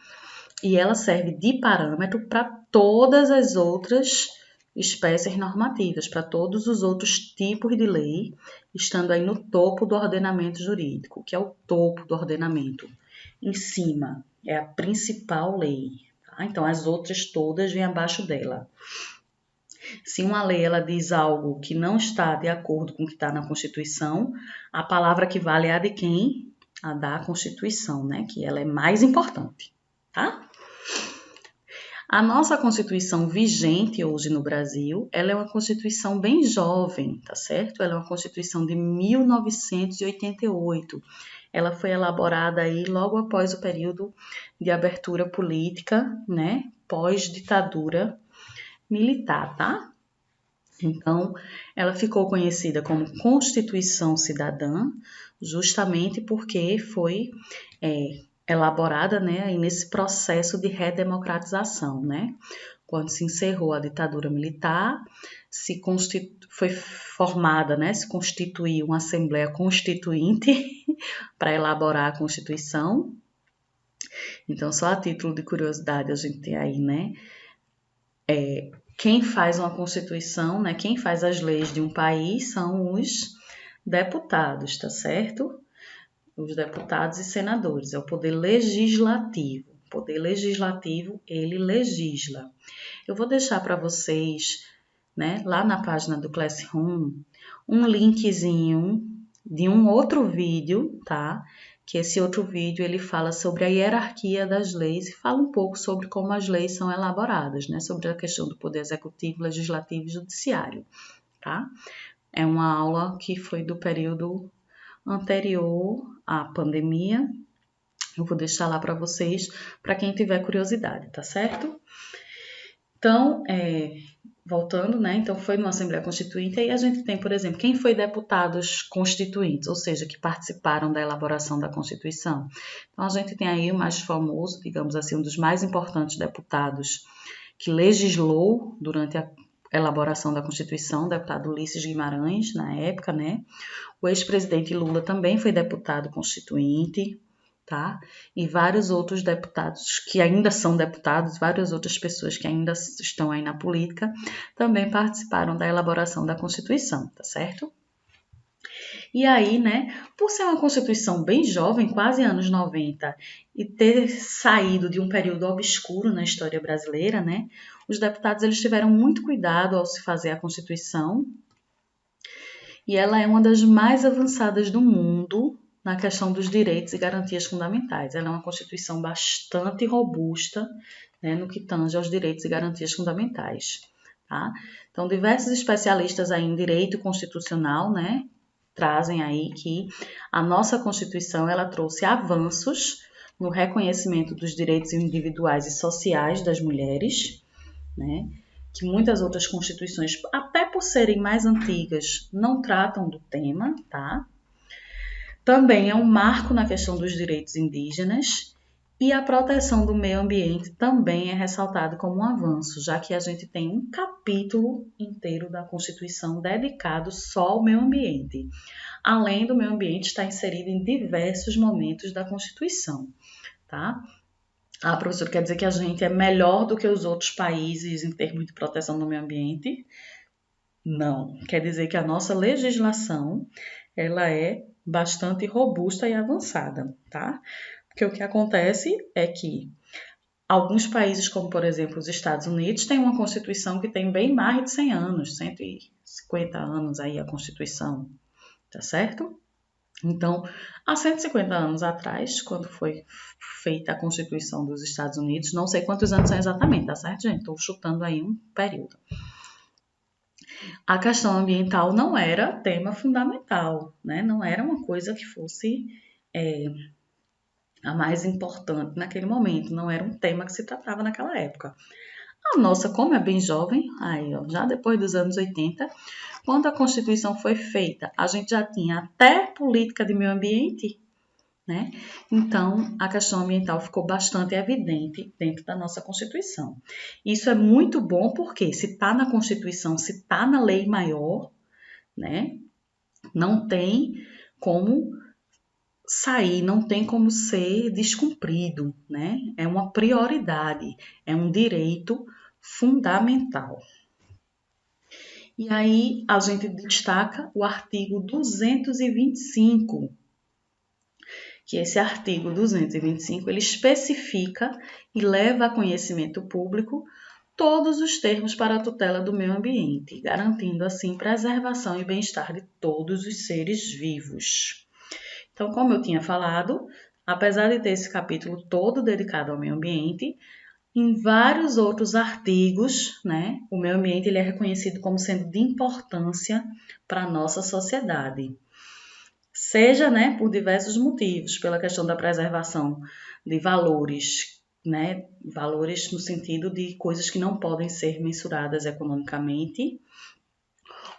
E ela serve de parâmetro para todas as outras espécies normativas, para todos os outros tipos de lei, estando aí no topo do ordenamento jurídico, que é o topo do ordenamento. Em cima é a principal lei, tá? Então as outras todas vêm abaixo dela. Se uma lei ela diz algo que não está de acordo com o que está na Constituição, a palavra que vale é a de quem? A da Constituição, né? Que ela é mais importante, tá? A nossa Constituição vigente hoje no Brasil, ela é uma Constituição bem jovem, tá certo? Ela é uma Constituição de 1988. Ela foi elaborada aí logo após o período de abertura política, né? Pós-ditadura militar, tá? Então, ela ficou conhecida como Constituição Cidadã, justamente porque foi elaborada, né, aí nesse processo de redemocratização, né? Quando se encerrou a ditadura militar, foi formada, né, se constituiu uma Assembleia Constituinte para elaborar a Constituição. Então, só a título de curiosidade, a gente tem aí, né, quem faz uma Constituição, né, quem faz as leis de um país são os deputados, tá certo? Os deputados e senadores, é o poder legislativo. O poder legislativo, ele legisla. Eu vou deixar para vocês, né, lá na página do Classroom, um linkzinho de um outro vídeo, tá? Que esse outro vídeo ele fala sobre a hierarquia das leis e fala um pouco sobre como as leis são elaboradas, né? Sobre a questão do poder executivo, legislativo e judiciário, tá? É uma aula que foi do período anterior à pandemia. Eu vou deixar lá para vocês, para quem tiver curiosidade, tá certo? Então, voltando, né? Então, foi numa Assembleia Constituinte e a gente tem, por exemplo, quem foi deputados constituintes, ou seja, que participaram da elaboração da Constituição. Então, a gente tem aí o mais famoso, digamos assim, um dos mais importantes deputados que legislou durante a elaboração da Constituição, o deputado Ulisses Guimarães, na época, né? O ex-presidente Lula também foi deputado constituinte, tá? E vários outros deputados que ainda são deputados, várias outras pessoas que ainda estão aí na política, também participaram da elaboração da Constituição, tá certo? E aí, né, por ser uma Constituição bem jovem, quase anos 90, e ter saído de um período obscuro na história brasileira, né, os deputados eles tiveram muito cuidado ao se fazer a Constituição, e ela é uma das mais avançadas do mundo na questão dos direitos e garantias fundamentais. Ela é uma Constituição bastante robusta, né, no que tange aos direitos e garantias fundamentais. Tá? Então, diversos especialistas aí em direito constitucional, né, trazem aí que a nossa Constituição ela trouxe avanços no reconhecimento dos direitos individuais e sociais das mulheres, né, que muitas outras constituições, até por serem mais antigas, não tratam do tema, tá? Também é um marco na questão dos direitos indígenas e a proteção do meio ambiente também é ressaltado como um avanço, já que a gente tem um capítulo inteiro da Constituição dedicado só ao meio ambiente. Além do meio ambiente estar inserido em diversos momentos da Constituição, tá? Ah, professor, quer dizer que a gente é melhor do que os outros países em termos de proteção do meio ambiente? Não. Quer dizer que a nossa legislação, ela é bastante robusta e avançada, tá? Porque o que acontece é que alguns países, como por exemplo os Estados Unidos, têm uma Constituição que tem bem mais de 100 anos, 150 anos aí a Constituição, tá certo? Então, há 150 anos atrás, quando foi feita a Constituição dos Estados Unidos, não sei quantos anos são exatamente, tá certo, gente? Estou chutando aí um período. A questão ambiental não era tema fundamental, né? Não era uma coisa que fosse a mais importante naquele momento, não era um tema que se tratava naquela época. A nossa, como é bem jovem, aí, ó, já depois dos anos 80, quando a Constituição foi feita, a gente já tinha até política de meio ambiente, né? Então, a questão ambiental ficou bastante evidente dentro da nossa Constituição. Isso é muito bom porque se está na Constituição, se está na lei maior, né? Não tem como sair, não tem como ser descumprido, né? É uma prioridade, é um direito fundamental. E aí a gente destaca o artigo 225, que esse artigo 225 ele especifica e leva a conhecimento público todos os termos para a tutela do meio ambiente, garantindo assim preservação e bem-estar de todos os seres vivos. Então, como eu tinha falado, apesar de ter esse capítulo todo dedicado ao meio ambiente, em vários outros artigos, né, o meio ambiente ele é reconhecido como sendo de importância para a nossa sociedade. Seja, né, por diversos motivos, pela questão da preservação de valores, né, valores no sentido de coisas que não podem ser mensuradas economicamente,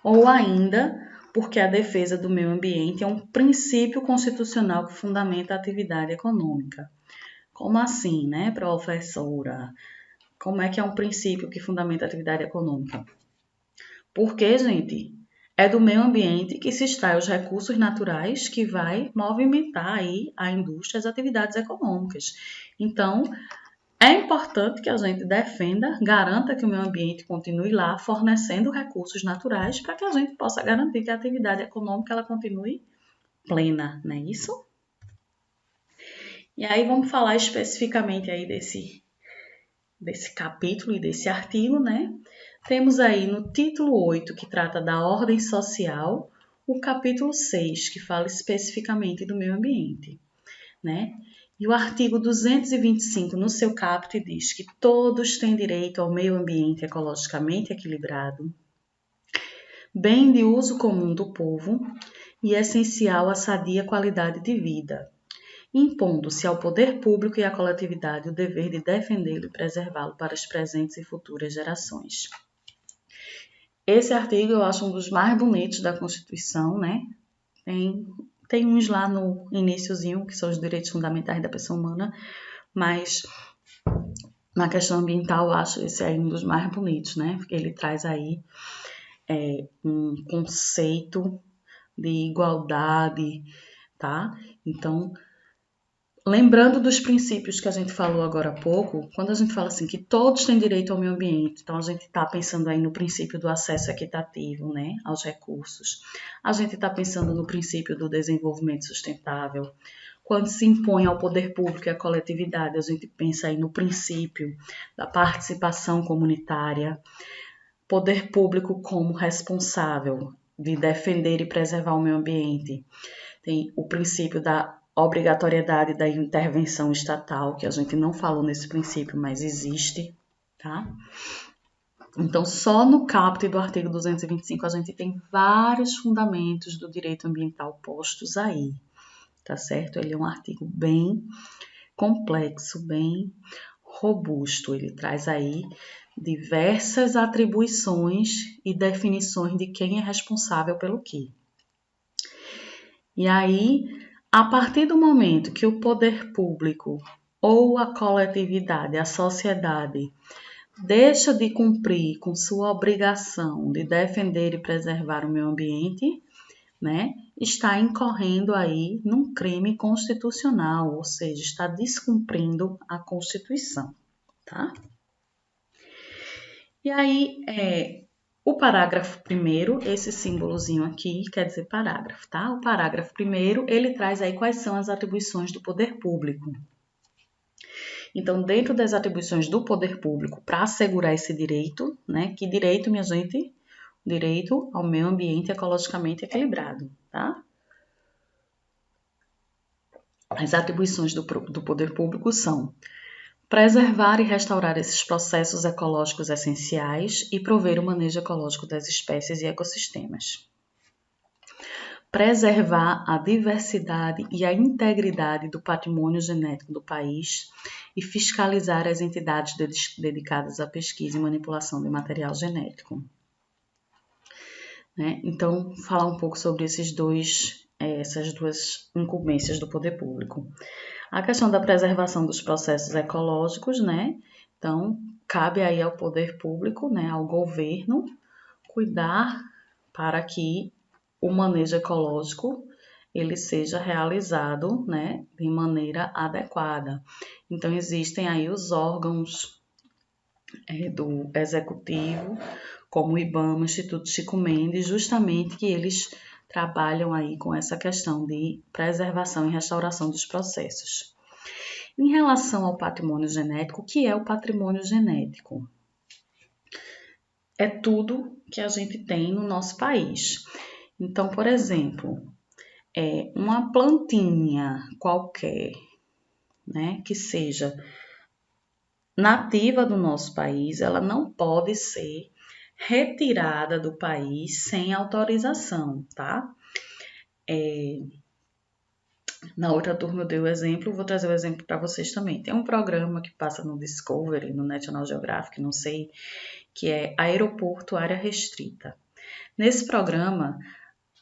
ou ainda porque a defesa do meio ambiente é um princípio constitucional que fundamenta a atividade econômica. Como assim, né, professora? Como é que é um princípio que fundamenta a atividade econômica? Porque, gente, é do meio ambiente que se extrai os recursos naturais que vai movimentar aí a indústria e as atividades econômicas. Então, é importante que a gente defenda, garanta que o meio ambiente continue lá fornecendo recursos naturais para que a gente possa garantir que a atividade econômica ela continue plena, não é isso? E aí vamos falar especificamente aí desse capítulo e desse artigo, né? Temos aí no título 8, que trata da ordem social, o capítulo 6, que fala especificamente do meio ambiente, né? E o artigo 225, no seu caput, diz que todos têm direito ao meio ambiente ecologicamente equilibrado, bem de uso comum do povo e essencial à sadia qualidade de vida, impondo-se ao poder público e à coletividade o dever de defendê-lo e preservá-lo para as presentes e futuras gerações. Esse artigo eu acho um dos mais bonitos da Constituição, né? Tem uns lá no iniciozinho, que são os direitos fundamentais da pessoa humana, mas na questão ambiental eu acho esse aí um dos mais bonitos, né? Porque ele traz aí um conceito de igualdade, tá? Então, lembrando dos princípios que a gente falou agora há pouco, quando a gente fala assim que todos têm direito ao meio ambiente, então a gente está pensando aí no princípio do acesso equitativo, né, aos recursos. A gente está pensando no princípio do desenvolvimento sustentável. Quando se impõe ao poder público e à coletividade, a gente pensa aí no princípio da participação comunitária, poder público como responsável de defender e preservar o meio ambiente. Tem o princípio da obrigatoriedade da intervenção estatal, que a gente não falou nesse princípio, mas existe, tá? Então, só no caput do artigo 225 a gente tem vários fundamentos do direito ambiental postos aí, tá certo? Ele é um artigo bem complexo, bem robusto. Ele traz aí diversas atribuições e definições de quem é responsável pelo quê. E aí, a partir do momento que o poder público ou a coletividade, a sociedade, deixa de cumprir com sua obrigação de defender e preservar o meio ambiente, né, está incorrendo aí num crime constitucional, ou seja, está descumprindo a Constituição, tá? E aí, o parágrafo primeiro, esse símbolozinho aqui quer dizer parágrafo, tá? O parágrafo primeiro, ele traz aí quais são as atribuições do poder público. Então, dentro das atribuições do poder público para assegurar esse direito, né? Que direito, minha gente? Direito ao meio ambiente ecologicamente equilibrado, tá? As atribuições do poder público são preservar e restaurar esses processos ecológicos essenciais e prover o manejo ecológico das espécies e ecossistemas. Preservar a diversidade e a integridade do patrimônio genético do país e fiscalizar as entidades dedicadas à pesquisa e manipulação de material genético. Né? Então, falar um pouco sobre essas duas incumbências do poder público. A questão da preservação dos processos ecológicos, né? Então, cabe aí ao poder público, né, ao governo, cuidar para que o manejo ecológico ele seja realizado, né, de maneira adequada. Então, existem aí os órgãos do Executivo, como o IBAMA, o Instituto Chico Mendes, justamente que eles trabalham aí com essa questão de preservação e restauração dos processos. Em relação ao patrimônio genético, o que é o patrimônio genético? É tudo que a gente tem no nosso país. Então, por exemplo, uma plantinha qualquer, né, que seja nativa do nosso país, ela não pode ser retirada do país sem autorização, tá? Na outra turma eu dei o exemplo, vou trazer o exemplo para vocês também. Tem um programa que passa no Discovery, no National Geographic, não sei, que é Aeroporto Área Restrita. Nesse programa,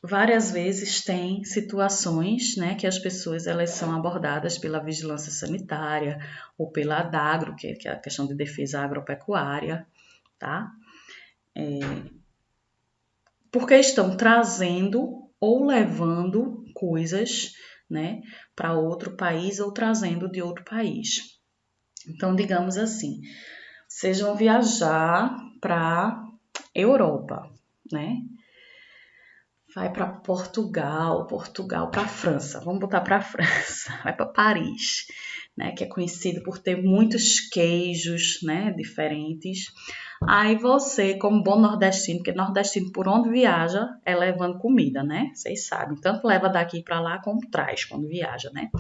várias vezes tem situações, né, que as pessoas elas são abordadas pela vigilância sanitária ou pela ADAGRO, que é a questão de defesa agropecuária, tá? Porque estão trazendo ou levando coisas, né, para outro país ou trazendo de outro país. Então, digamos assim, vocês vão viajar para Europa, né? vai para Portugal para França. Vamos botar para França. Vai para Paris, né, que é conhecido por ter muitos queijos, né, diferentes. Aí você, como bom nordestino, porque nordestino por onde viaja é levando comida, né? Vocês sabem, tanto leva daqui para lá como traz quando viaja, né?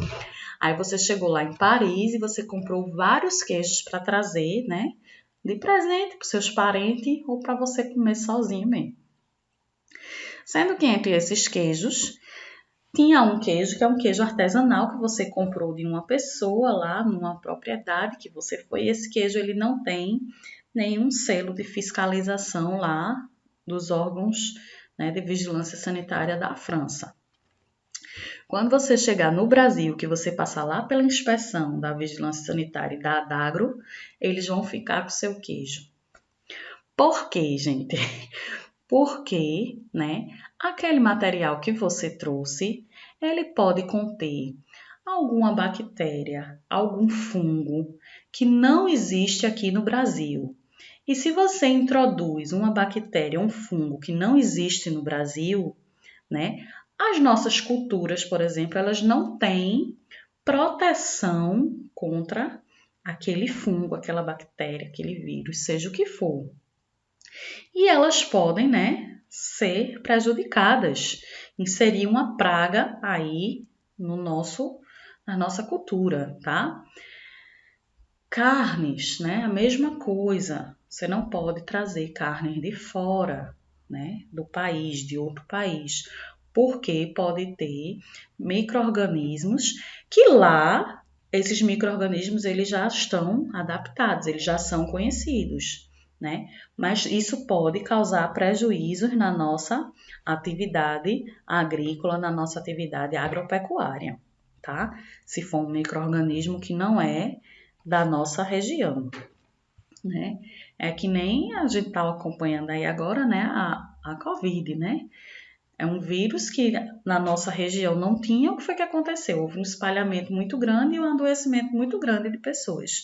Aí você chegou lá em Paris e você comprou vários queijos para trazer, né? De presente para seus parentes ou para você comer sozinho mesmo. Sendo que entre esses queijos, tinha um queijo que é um queijo artesanal que você comprou de uma pessoa lá numa propriedade que você foi. Esse queijo ele não tem nenhum selo de fiscalização lá dos órgãos, né, de vigilância sanitária da França. Quando você chegar no Brasil, que você passar lá pela inspeção da vigilância sanitária e da Adagro, eles vão ficar com o seu queijo. Por quê, gente? Porque, né, aquele material que você trouxe, ele pode conter alguma bactéria, algum fungo que não existe aqui no Brasil. E se você introduz uma bactéria, um fungo que não existe no Brasil, né, as nossas culturas, por exemplo, elas não têm proteção contra aquele fungo, aquela bactéria, aquele vírus, seja o que for. E elas podem, né, ser prejudicadas, inserir uma praga aí na nossa cultura, tá? Carnes, né, a mesma coisa. Você não pode trazer carnes de fora, né, do país, de outro país, porque pode ter micro-organismos que lá, esses micro-organismos, eles já estão adaptados, eles já são conhecidos, né? Mas isso pode causar prejuízos na nossa atividade agrícola, na nossa atividade agropecuária, tá? Se for um micro-organismo que não é da nossa região, né? É que nem a gente está acompanhando aí agora, né, a Covid, né? É um vírus que na nossa região não tinha. O que foi que aconteceu? Houve um espalhamento muito grande e um adoecimento muito grande de pessoas.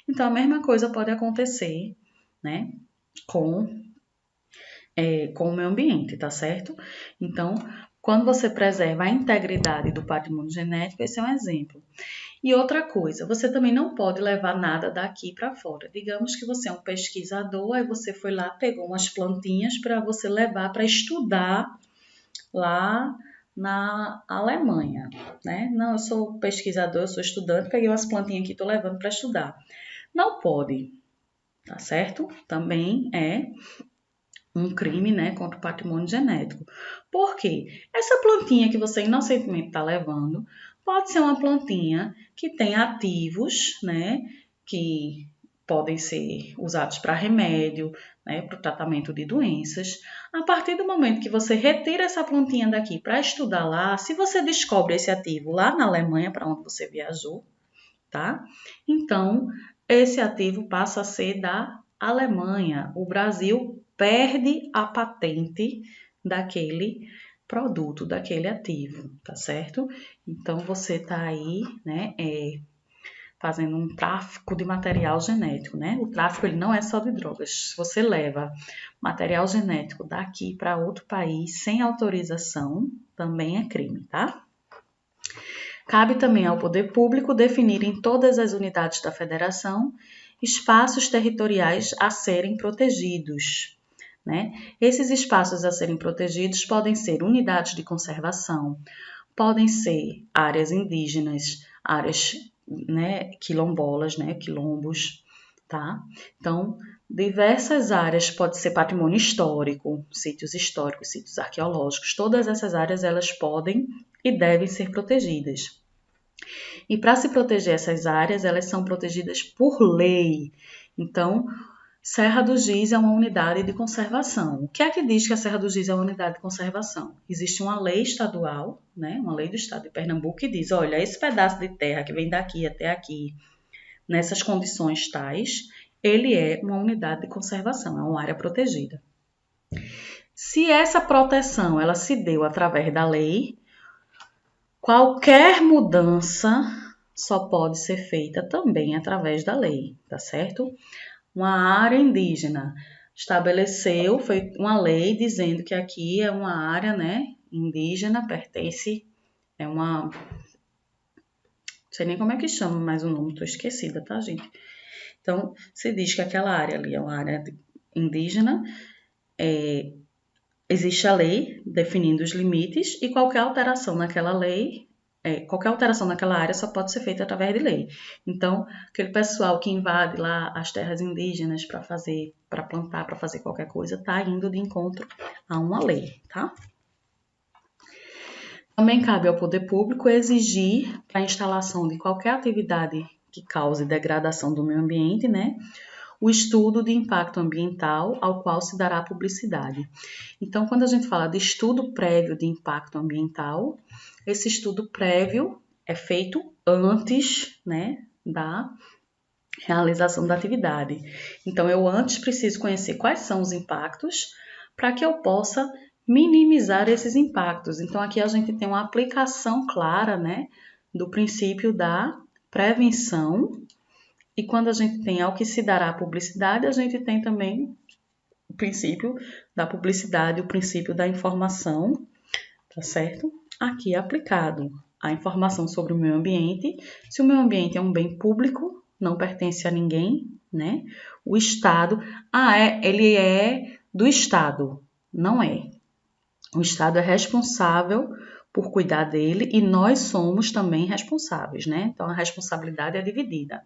Então, a mesma coisa pode acontecer, né, com o meio ambiente, tá certo? Então, quando você preserva a integridade do patrimônio genético, esse é um exemplo. E outra coisa, você também não pode levar nada daqui para fora. Digamos que você é um pesquisador, aí você foi lá, pegou umas plantinhas para você levar para estudar lá na Alemanha, né? Não, eu sou pesquisador, eu sou estudante, peguei umas plantinhas aqui, estou levando para estudar. Não pode, tá certo? Também é um crime, né, contra o patrimônio genético. Por quê? Essa plantinha que você inocentemente está levando pode ser uma plantinha que tem ativos, né, que podem ser usados para remédio, né, para o tratamento de doenças. A partir do momento que você retira essa plantinha daqui para estudar lá, se você descobre esse ativo lá na Alemanha, para onde você viajou, tá? Então, esse ativo passa a ser da Alemanha. O Brasil perde a patente daquele produto, daquele ativo, tá certo? Então, você tá aí, né, fazendo um tráfico de material genético, né? O tráfico, ele não é só de drogas. Se você leva material genético daqui para outro país sem autorização, também é crime, tá? Cabe também ao poder público definir em todas as unidades da federação espaços territoriais a serem protegidos, né? Esses espaços a serem protegidos podem ser unidades de conservação, podem ser áreas indígenas, áreas, né, quilombolas, né, quilombos, tá? Então, diversas áreas, pode ser patrimônio histórico, sítios arqueológicos, todas essas áreas elas podem e devem ser protegidas. E para se proteger essas áreas, elas são protegidas por lei. Então, Serra do Giz é uma unidade de conservação. O que é que diz que a Serra do Giz é uma unidade de conservação? Existe uma lei estadual, né, uma lei do estado de Pernambuco que diz, olha, esse pedaço de terra que vem daqui até aqui, nessas condições tais, ele é uma unidade de conservação, é uma área protegida. Se essa proteção ela se deu através da lei, qualquer mudança só pode ser feita também através da lei, tá certo? Uma área indígena estabeleceu, foi uma lei dizendo que aqui é uma área, né, indígena pertence, não sei nem como é que chama mais o nome, estou esquecida, tá, gente? Então, se diz que aquela área ali é uma área indígena, existe a lei definindo os limites e qualquer alteração naquela lei, qualquer alteração naquela área só pode ser feita através de lei. Então, aquele pessoal que invade lá as terras indígenas para plantar, para fazer qualquer coisa, está indo de encontro a uma lei, tá? Também cabe ao poder público exigir a instalação de qualquer atividade que cause degradação do meio ambiente, né? O estudo de impacto ambiental ao qual se dará publicidade. Então, quando a gente fala de estudo prévio de impacto ambiental, esse estudo prévio é feito antes, né, da realização da atividade. Então, eu antes preciso conhecer quais são os impactos para que eu possa minimizar esses impactos. Então, aqui a gente tem uma aplicação clara, né, do princípio da prevenção. E quando a gente tem ao que se dará publicidade, a gente tem também o princípio da publicidade, o princípio da informação, tá certo? Aqui é aplicado a informação sobre o meio ambiente. Se o meio ambiente é um bem público, não pertence a ninguém, né? O Estado, ele é do Estado. Não é. O Estado é responsável por cuidar dele e nós somos também responsáveis, né? Então a responsabilidade é dividida.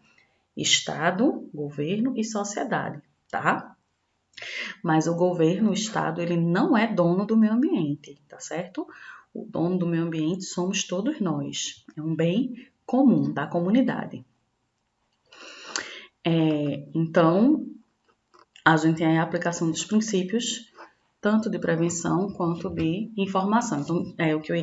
Estado, governo e sociedade, tá? Mas o governo, o Estado, ele não é dono do meio ambiente, tá certo? O dono do meio ambiente somos todos nós. É um bem comum da comunidade. Então, a gente tem a aplicação dos princípios, tanto de prevenção quanto de informação. Então,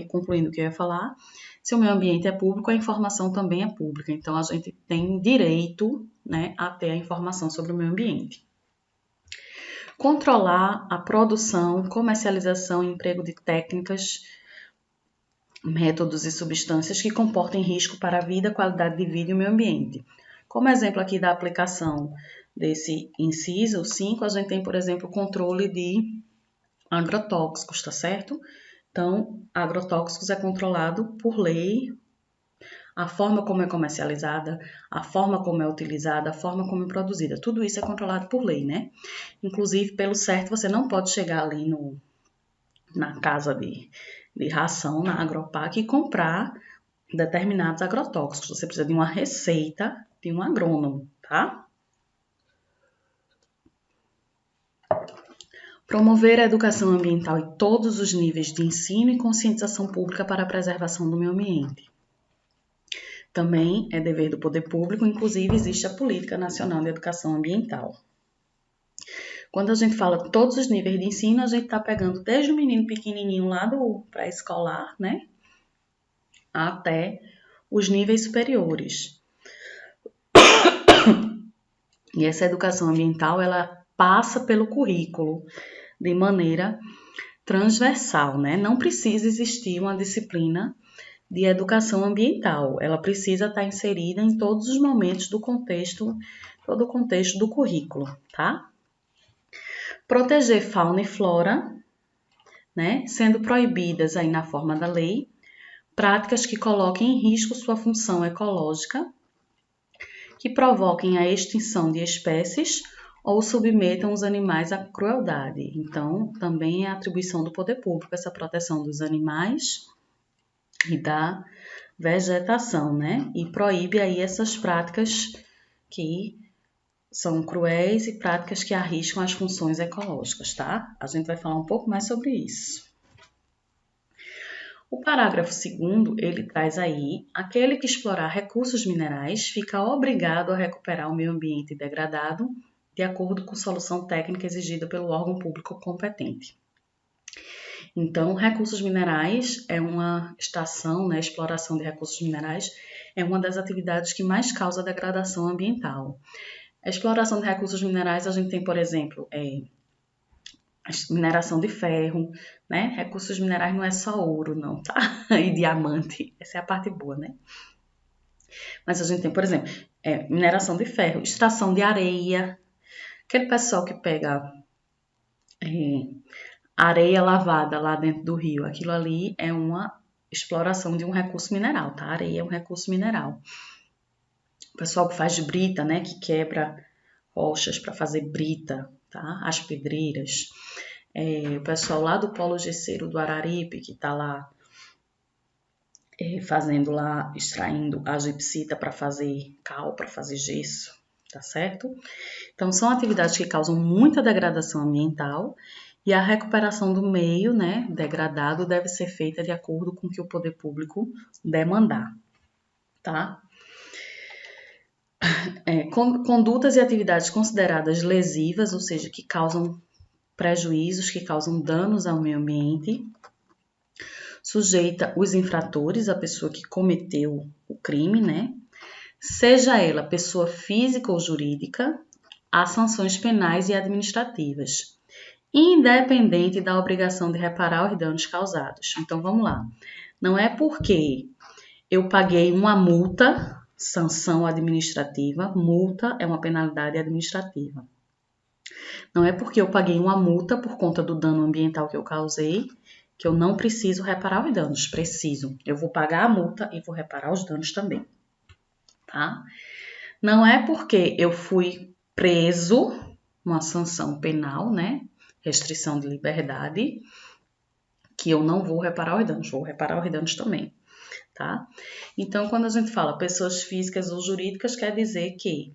concluindo o que eu ia falar, se o meio ambiente é público, a informação também é pública. Então, a gente tem direito, né, a ter a informação sobre o meio ambiente. Controlar a produção, comercialização e emprego de técnicas, métodos e substâncias que comportem risco para a vida, qualidade de vida e o meio ambiente. Como exemplo aqui da aplicação desse inciso 5, a gente tem, por exemplo, o controle de agrotóxicos, tá certo? Então, agrotóxicos é controlado por lei, a forma como é comercializada, a forma como é utilizada, a forma como é produzida. Tudo isso é controlado por lei, né? Inclusive, pelo certo, você não pode chegar ali na casa de ração, na Agropac, e comprar determinados agrotóxicos. Você precisa de uma receita de um agrônomo, tá? Promover a educação ambiental em todos os níveis de ensino e conscientização pública para a preservação do meio ambiente. Também é dever do poder público, inclusive existe a Política Nacional de Educação Ambiental. Quando a gente fala de todos os níveis de ensino, a gente está pegando desde o menino pequenininho lá do pré-escolar, né, até os níveis superiores. E essa educação ambiental, ela passa pelo currículo de maneira transversal, né? Não precisa existir uma disciplina de educação ambiental. Ela precisa estar inserida em todos os momentos do contexto, todo o contexto do currículo, tá? Proteger fauna e flora, né? Sendo proibidas aí na forma da lei, práticas que coloquem em risco sua função ecológica, que provoquem a extinção de espécies ou submetam os animais à crueldade. Então, também é atribuição do poder público essa proteção dos animais e da vegetação, né? E proíbe aí essas práticas que são cruéis e práticas que arriscam as funções ecológicas, tá? A gente vai falar um pouco mais sobre isso. O parágrafo 2º, ele traz aí, aquele que explorar recursos minerais fica obrigado a recuperar o meio ambiente degradado de acordo com solução técnica exigida pelo órgão público competente. Então, recursos minerais é uma extração, né, exploração de recursos minerais é uma das atividades que mais causa degradação ambiental. A exploração de recursos minerais, a gente tem, por exemplo, a mineração de ferro, né? Recursos minerais não é só ouro, não, tá? E diamante, essa é a parte boa, né? Mas a gente tem, por exemplo, mineração de ferro, extração de areia, aquele pessoal que pega areia lavada lá dentro do rio, aquilo ali é uma exploração de um recurso mineral, tá? A areia é um recurso mineral. O pessoal que faz brita, né, que quebra rochas para fazer brita, tá? As pedreiras. O pessoal lá do Polo Gesseiro do Araripe, que está lá fazendo lá, extraindo a gipsita para fazer cal, para fazer gesso, tá certo? Então, são atividades que causam muita degradação ambiental e a recuperação do meio, né, degradado deve ser feita de acordo com o que o poder público demandar, tá? Condutas e atividades consideradas lesivas, ou seja, que causam prejuízos, que causam danos ao meio ambiente, sujeita os infratores, a pessoa que cometeu o crime, né? Seja ela pessoa física ou jurídica, a sanções penais e administrativas, independente da obrigação de reparar os danos causados. Então, vamos lá. Não é porque eu paguei uma multa, sanção administrativa, multa é uma penalidade administrativa. Não é porque eu paguei uma multa por conta do dano ambiental que eu causei, que eu não preciso reparar os danos. Preciso. Eu vou pagar a multa e vou reparar os danos também, tá? Não é porque eu fui preso, uma sanção penal, né? Restrição de liberdade, que eu não vou reparar os danos. Vou reparar os danos também, tá? Então, quando a gente fala pessoas físicas ou jurídicas, quer dizer que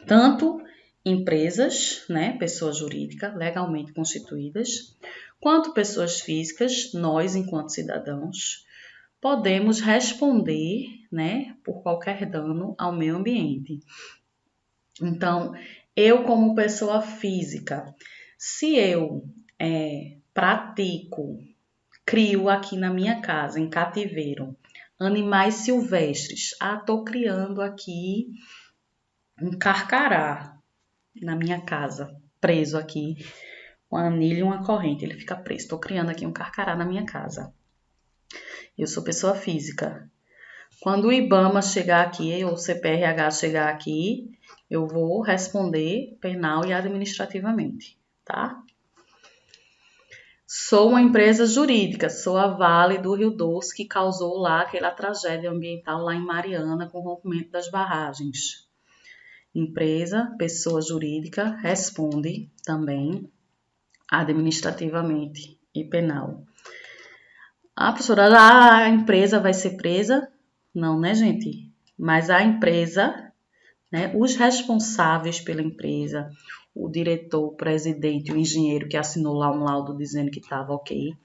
tanto empresas, né, pessoa jurídica legalmente constituídas, quanto pessoas físicas, nós enquanto cidadãos, podemos responder, né, por qualquer dano ao meio ambiente. Então, eu como pessoa física, se eu pratico, crio aqui na minha casa, em cativeiro, animais silvestres, estou criando aqui um carcará na minha casa, preso aqui, uma anilha e uma corrente, ele fica preso. Estou criando aqui um carcará na minha casa. Eu sou pessoa física. Quando o IBAMA chegar aqui, ou o CPRH chegar aqui, eu vou responder penal e administrativamente, tá? Sou uma empresa jurídica, sou a Vale do Rio Doce, que causou lá aquela tragédia ambiental lá em Mariana com o rompimento das barragens. Empresa, pessoa jurídica, responde também administrativamente e penal. A professora, a empresa vai ser presa? Não, né, gente? Mas a empresa, né, os responsáveis pela empresa, o diretor, o presidente, o engenheiro que assinou lá um laudo dizendo que estava ok,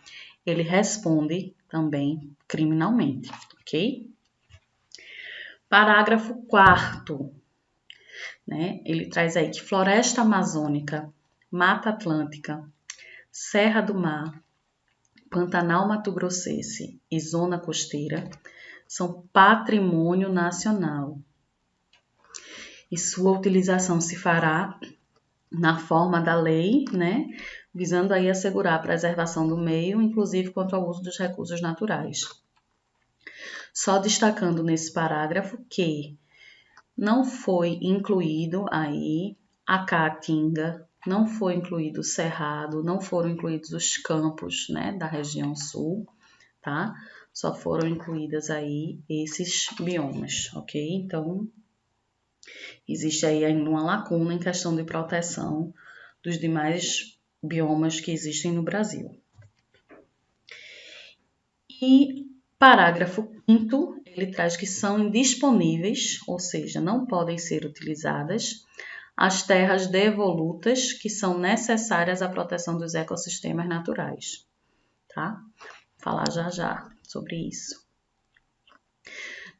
ele responde também criminalmente, ok? Parágrafo 4º, né, ele traz aí que floresta amazônica, Mata Atlântica, Serra do Mar, Pantanal Mato-Grossense e Zona Costeira são patrimônio nacional e sua utilização se fará na forma da lei, né, visando aí assegurar a preservação do meio, inclusive quanto ao uso dos recursos naturais. Só destacando nesse parágrafo que não foi incluído aí a Caatinga, não foi incluído o Cerrado, não foram incluídos os campos, né, da região sul, tá? Só foram incluídas aí esses biomas, ok? Então, existe aí ainda uma lacuna em questão de proteção dos demais biomas que existem no Brasil. E parágrafo 5º, ele traz que são indisponíveis, ou seja, não podem ser utilizadas, as terras devolutas que são necessárias à proteção dos ecossistemas naturais, tá? Vou falar já sobre isso.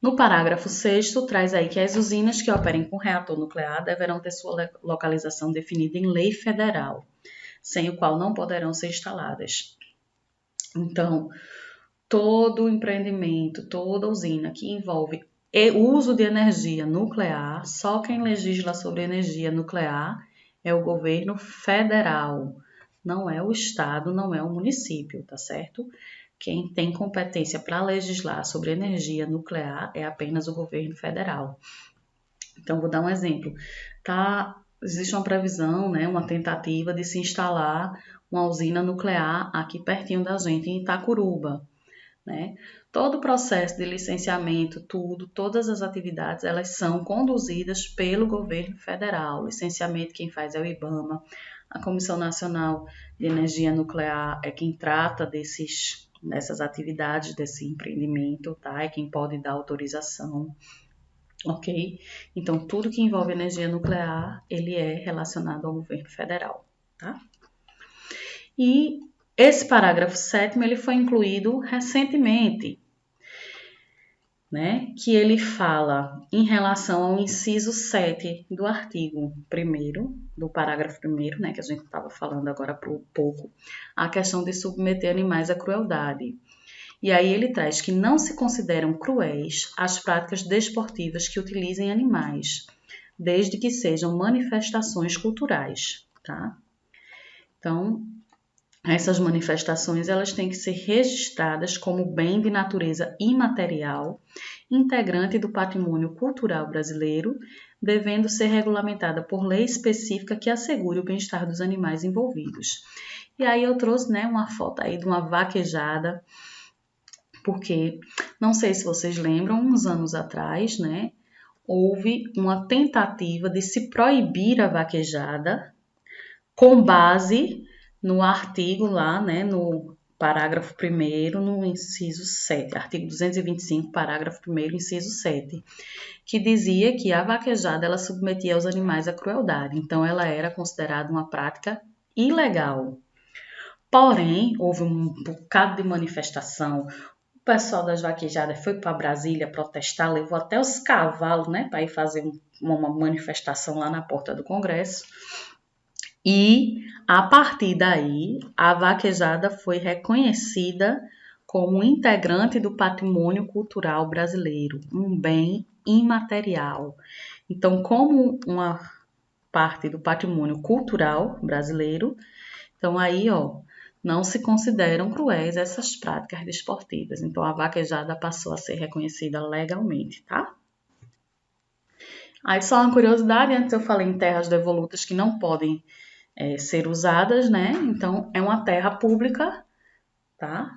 No parágrafo 6º, traz aí que as usinas que operem com reator nuclear deverão ter sua localização definida em lei federal, sem o qual não poderão ser instaladas. Então, todo empreendimento, toda usina que envolve uso de energia nuclear, só quem legisla sobre energia nuclear é o governo federal, não é o estado, não é o município, tá certo? Quem tem competência para legislar sobre energia nuclear é apenas o governo federal. Então, vou dar um exemplo. Tá existe uma previsão, né, uma tentativa de se instalar uma usina nuclear aqui pertinho da gente, em Itacuruba, né? Todo o processo de licenciamento, todas as atividades, elas são conduzidas pelo governo federal. O licenciamento quem faz é o IBAMA, a Comissão Nacional de Energia Nuclear é quem trata dessas atividades, desse empreendimento, tá? É quem pode dar autorização. Ok? Então, tudo que envolve energia nuclear, ele é relacionado ao governo federal, tá? E esse parágrafo 7º, ele foi incluído recentemente, né? Que ele fala em relação ao inciso 7 do artigo 1º, do parágrafo 1º, né? Que a gente estava falando agora por pouco, a questão de submeter animais à crueldade. E aí ele traz que não se consideram cruéis as práticas desportivas que utilizem animais, desde que sejam manifestações culturais, tá? Então, essas manifestações elas têm que ser registradas como bem de natureza imaterial, integrante do patrimônio cultural brasileiro, devendo ser regulamentada por lei específica que assegure o bem-estar dos animais envolvidos. E aí eu trouxe, né, uma foto aí de uma vaquejada, porque, não sei se vocês lembram, uns anos atrás, né, houve uma tentativa de se proibir a vaquejada com base no artigo lá, né, no parágrafo 1º, no inciso 7, artigo 225, parágrafo 1º, inciso 7, que dizia que a vaquejada ela submetia os animais à crueldade, então ela era considerada uma prática ilegal. Porém, houve um bocado de manifestação. O pessoal das vaquejadas foi para Brasília protestar, levou até os cavalos, né, para ir fazer uma manifestação lá na porta do Congresso. E, a partir daí, a vaquejada foi reconhecida como integrante do patrimônio cultural brasileiro, um bem imaterial. Então, como uma parte do patrimônio cultural brasileiro, então aí, ó, não se consideram cruéis essas práticas desportivas. Então, a vaquejada passou a ser reconhecida legalmente, tá? Aí, só uma curiosidade, antes eu falei em terras devolutas que não podem ser usadas, né? Então, é uma terra pública, tá?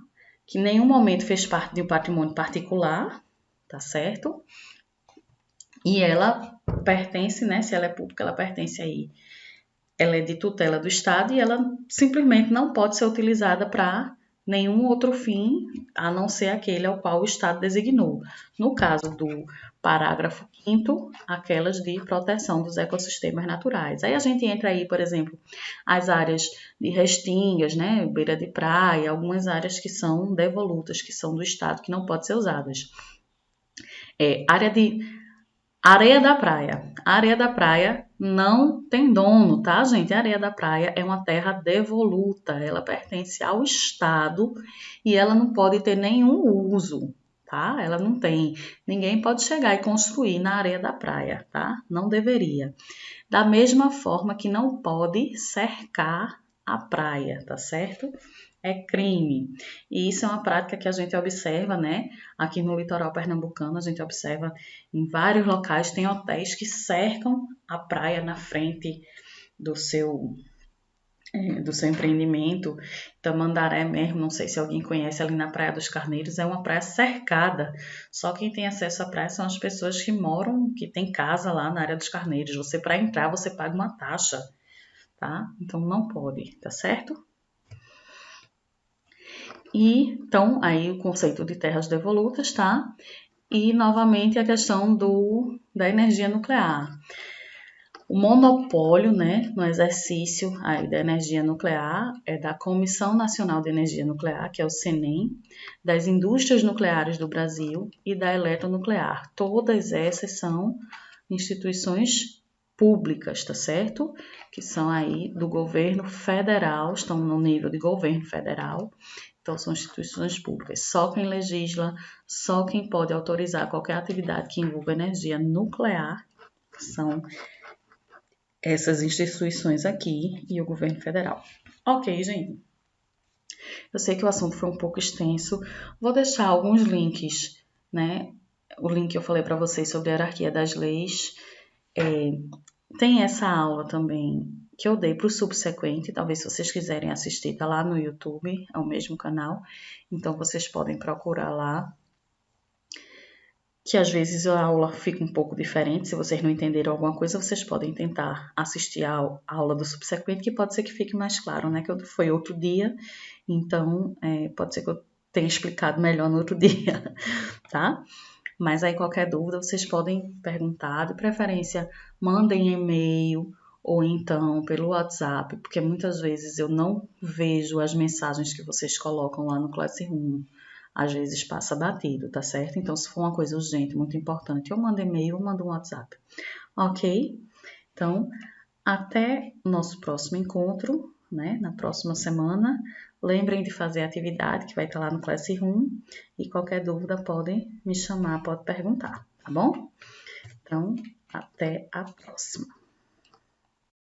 Que em nenhum momento fez parte de um patrimônio particular, tá certo? E ela pertence, né? Se ela é pública, ela pertence aí. Ela é de tutela do Estado e ela simplesmente não pode ser utilizada para nenhum outro fim, a não ser aquele ao qual o Estado designou. No caso do parágrafo 5º, aquelas de proteção dos ecossistemas naturais. Aí a gente entra aí, por exemplo, as áreas de restingas, né, beira de praia, algumas áreas que são devolutas, que são do Estado, que não podem ser usadas. Área de areia da praia. A areia da praia não tem dono, tá, gente? A areia da praia é uma terra devoluta, ela pertence ao Estado e ela não pode ter nenhum uso, tá? Ela não tem. Ninguém pode chegar e construir na areia da praia, tá? Não deveria. Da mesma forma que não pode cercar a praia, tá certo? É crime. E isso é uma prática que a gente observa, né? Aqui no litoral pernambucano, a gente observa em vários locais, tem hotéis que cercam a praia na frente do seu empreendimento. Tamandaré mesmo, não sei se alguém conhece, ali na Praia dos Carneiros, é uma praia cercada. Só quem tem acesso à praia são as pessoas que moram, que tem casa lá na área dos Carneiros. Você, para entrar, você paga uma taxa, tá? Então não pode, tá certo? E então, aí o conceito de terras devolutas, tá? E novamente a questão da energia nuclear. O monopólio, né, no exercício aí da energia nuclear é da Comissão Nacional de Energia Nuclear, que é o CNEM, das indústrias nucleares do Brasil e da Eletronuclear. Todas essas são instituições públicas, tá certo? Que são aí do governo federal, estão no nível de governo federal. Então, são instituições públicas. Só quem legisla, só quem pode autorizar qualquer atividade que envolva energia nuclear são essas instituições aqui e o governo federal. Ok, gente? Eu sei que o assunto foi um pouco extenso. Vou deixar alguns links, né? O link que eu falei para vocês sobre a hierarquia das leis, Tem essa aula também que eu dei para o subsequente, talvez se vocês quiserem assistir, tá lá no YouTube, é o mesmo canal, então vocês podem procurar lá, que às vezes a aula fica um pouco diferente, se vocês não entenderam alguma coisa, vocês podem tentar assistir a aula do subsequente, que pode ser que fique mais claro, né, que foi outro dia, então pode ser que eu tenha explicado melhor no outro dia, tá? Mas aí qualquer dúvida vocês podem perguntar, de preferência mandem e-mail ou então pelo WhatsApp, porque muitas vezes eu não vejo as mensagens que vocês colocam lá no Classroom. Às vezes passa batido, tá certo? Então, se for uma coisa urgente, muito importante, eu mando e-mail ou mando um WhatsApp. Ok? Então, até o nosso próximo encontro, né? Na próxima semana. Lembrem de fazer a atividade que vai estar lá no Classroom e qualquer dúvida podem me chamar, pode perguntar, tá bom? Então, até a próxima.